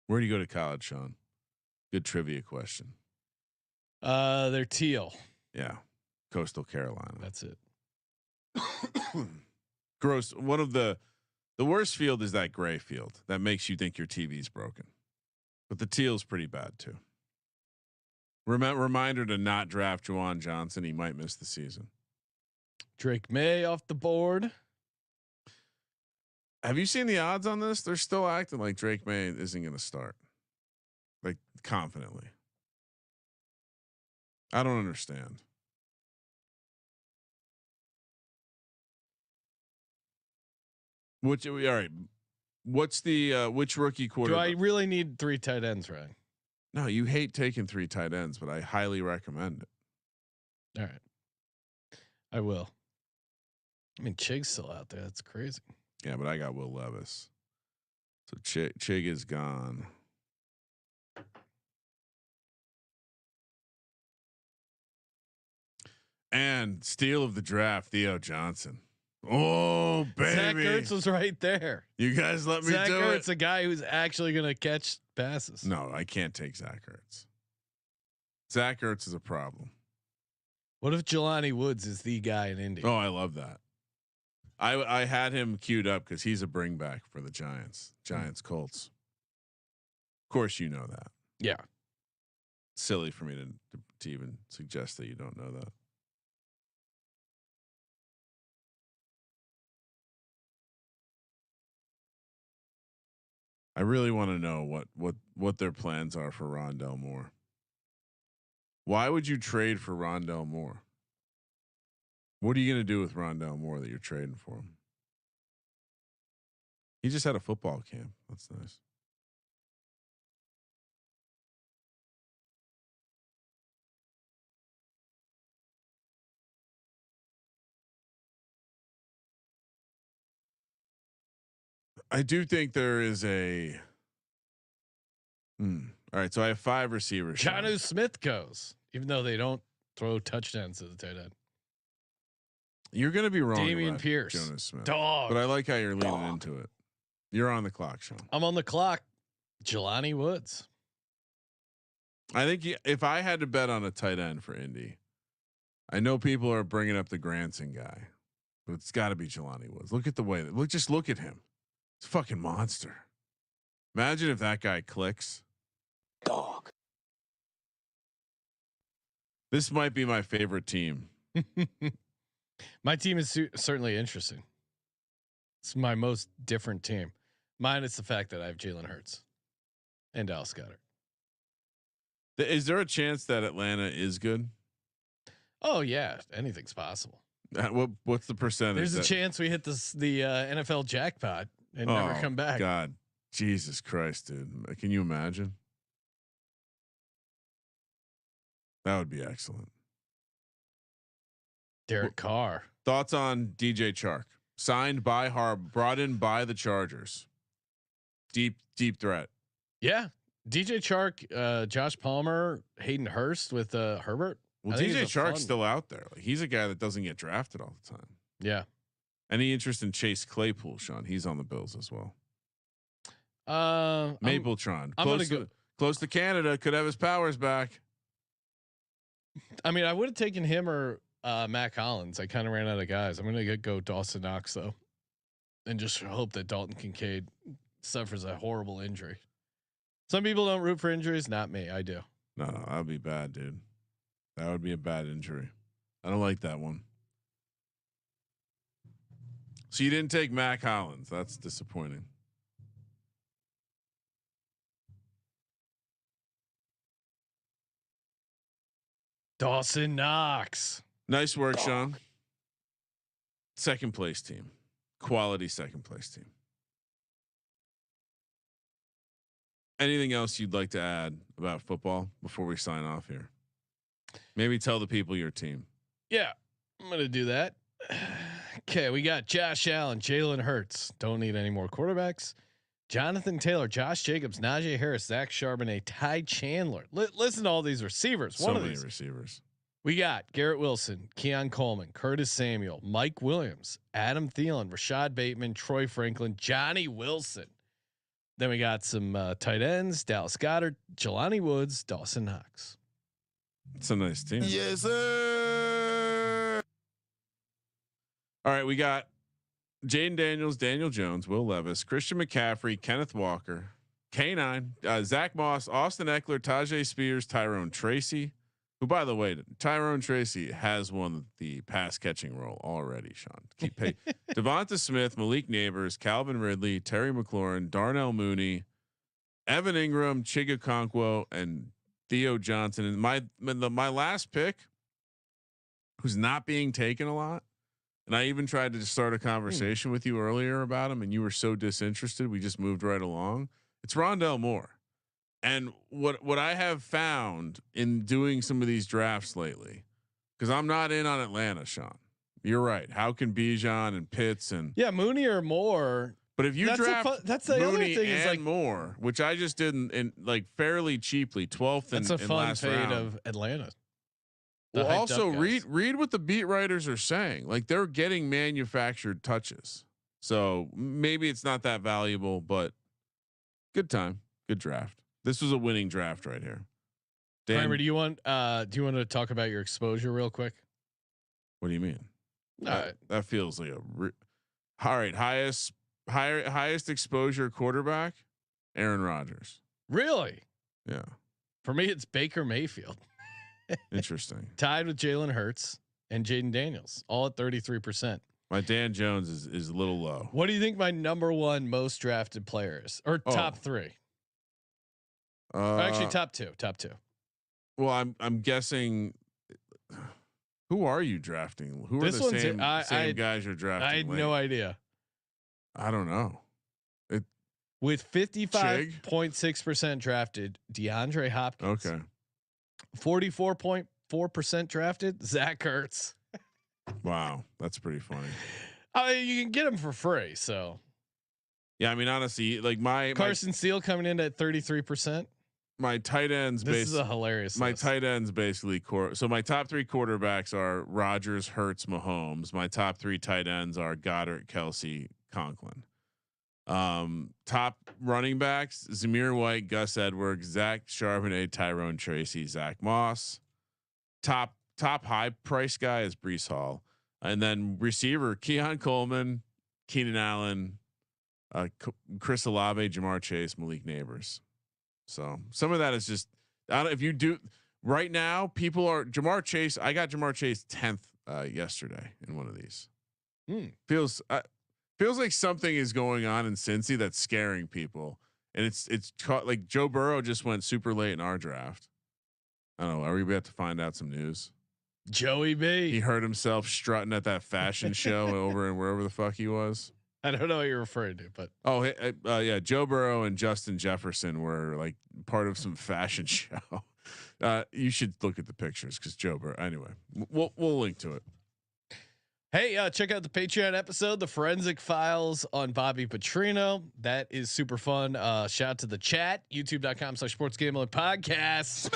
Where do you go to college, Sean? Good trivia question. They're teal. Yeah, Coastal Carolina. That's it. Gross. One of the worst field is that gray field that makes you think your TV's broken. But the teal's pretty bad too. Reminder to not draft Juwan Johnson. He might miss the season. Drake May off the board. Have you seen the odds on this? They're still acting like Drake May isn't going to start, like confidently. I don't understand. All right. What's the which rookie quarterback? Do I really need 3 tight ends, Ryan? No, you hate taking 3 tight ends, but I highly recommend it. All right, I will. I mean, Chig's still out there. That's crazy. Yeah, but I got Will Levis. So Chig is gone. And steal of the draft, Theo Johnson. Oh, baby. Zach Ertz was right there. You guys let me Zach do Ertz, it. a guy who's actually going to catch passes. No, I can't take Zach Ertz. Zach Ertz is a problem. What if Jelani Woods is the guy in Indy? Oh, I love that. I had him queued up because he's a bring back for the Giants. Colts. Of course, you know that. Yeah. Silly for me to even suggest that you don't know that. I really want to know what their plans are for Rondell Moore. Why would you trade for Rondell Moore? What are you going to do with Rondell Moore that you're trading for him? He just had a football camp. That's nice. I do think there is a. All right, so I have 5 receivers. Jonnu Smith goes, even though they don't throw touchdowns to the tight end. You're going to be wrong. Damian Pierce, Jonas Smith, dog. but I like how you're leaning into it. You're on the clock, Sean. I'm on the clock. Jelani Woods. I think if I had to bet on a tight end for Indy, I know people are bringing up the Granson guy, but it's got to be Jelani Woods. Look at the way that just look at him. It's a fucking monster. Imagine if that guy clicks. Dog. This might be my favorite team. My team is certainly interesting. It's my most different team. Minus the fact that I have Jalen Hurts and Dallas Goedert. Is there a chance that Atlanta is good? Oh yeah, anything's possible. What's the percentage? There's a chance we hit the NFL jackpot and never come back. God, Jesus Christ, dude! Can you imagine? That would be excellent. Derek Carr. Thoughts on DJ Chark? Signed by brought in by the Chargers. Deep threat. Yeah. DJ Chark, Josh Palmer, Hayden Hurst with Herbert. Well, DJ Chark's still out there. Like, he's a guy that doesn't get drafted all the time. Yeah. Any interest in Chase Claypool, Sean? He's on the Bills as well. Mapletron. Close to Canada. Could have his powers back. I mean, I would have taken him or Matt Collins. I kind of ran out of guys. I'm going to go Dawson Knox though, and just hope that Dalton Kincaid suffers a horrible injury. Some people don't root for injuries. Not me. I do. No, that would be bad, dude. That would be a bad injury. I don't like that one. So you didn't take Matt Collins. That's disappointing. Dawson Knox. Nice work, Sean. Second place team, quality second place team. Anything else you'd like to add about football before we sign off here? Maybe tell the people your team. Yeah, I'm gonna do that. Okay, we got Josh Allen, Jalen Hurts. Don't need any more quarterbacks. Jonathan Taylor, Josh Jacobs, Najee Harris, Zach Charbonnet, Ty Chandler. Listen to all these receivers. So many receivers. We got Garrett Wilson, Keon Coleman, Curtis Samuel, Mike Williams, Adam Thielen, Rashad Bateman, Troy Franklin, Johnny Wilson. Then we got some tight ends: Dallas Goedert, Jelani Woods, Dawson Knox. It's a nice team. Yes, sir. All right, we got Jaden Daniels, Daniel Jones, Will Levis, Christian McCaffrey, Kenneth Walker, K9, Zach Moss, Austin Eckler, Tajay Spears, Tyrone Tracy. Who, by the way, Tyrone Tracy has won the pass catching role already. Sean, keep pace. Devonta Smith, Malik Neighbors, Calvin Ridley, Terry McLaurin, Darnell Mooney, Evan Ingram, Chiga Okonkwo, and Theo Johnson. And my last pick, who's not being taken a lot, and I even tried to start a conversation with you earlier about him, and you were so disinterested. We just moved right along. It's Rondell Moore. And what I have found in doing some of these drafts lately, because I'm not in on Atlanta, Sean. You're right. How can Bijan and Pitts and Mooney or Moore? But if you draft that's the Mooney other thing and is like Moore, which I just did in like fairly cheaply, 12th that's and a fun last fade round. of Atlanta. Well, also read what the beat writers are saying. Like they're getting manufactured touches, so maybe it's not that valuable, but good time, good draft. This was a winning draft right here. Dan, Kramer, do you want to talk about your exposure real quick? what do you mean? Right. That feels like all right. Highest exposure quarterback, Aaron Rodgers. Really? Yeah. For me, it's Baker Mayfield. Interesting. Tied with Jalen Hurts and Jaden Daniels, all at 33%. My Dan Jones is a little low. What do you think my number one most drafted player is, or top three? Actually, top two. Well, I'm guessing. Who are you drafting? Who are This the one's same guys you're drafting? I had no idea. I don't know. With 55.6% drafted, DeAndre Hopkins. Okay. 44.4% drafted, Zach Ertz. Wow, that's pretty funny. I mean, you can get him for free. So Yeah, I mean, honestly, like my Carson Steele coming in at 33%. My tight ends. This is a hilarious. My list. tight ends basically so my top three quarterbacks are Rodgers, Hurts, Mahomes. My top three tight ends are Goddard, Kelsey, Conklin. Top running backs: Zamir White, Gus Edwards, Zach Charbonnet, Tyrone Tracy, Zach Moss. Top high price guy is Breece Hall, and then receiver Keon Coleman, Keenan Allen, Chris Olave, Jamar Chase, Malik Neighbors. So some of that is just, I don't know if you do right now, people are Jamar Chase. I got Jamar Chase 10th yesterday in one of these. Feels like something is going on in Cincy that's scaring people. And it's like Joe Burrow just went super late in our draft. I don't know. Are we about to find out some news? Joey B. He hurt himself strutting at that fashion show over in wherever the fuck he was. I don't know what you're referring to, but yeah, Joe Burrow and Justin Jefferson were like part of some fashion show. You should look at the pictures because Joe Burrow. Anyway, we'll link to it. Hey, check out the Patreon episode, The Forensic Files on Bobby Petrino. That is super fun. Shout out to the chat, youtube.com/sportsgambling podcast.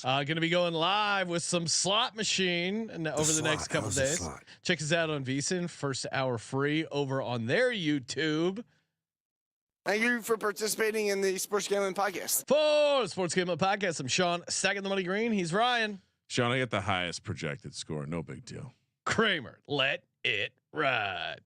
Going to be going live with some slot machine over the next couple of days. Check us out on VSiN, first hour free over on their YouTube. Thank you for participating in the Sports Gambling Podcast. For Sports Gambling Podcast, I'm Sean, stacking the money green. He's Ryan. Sean, I got the highest projected score. No big deal. Kramer, let it ride.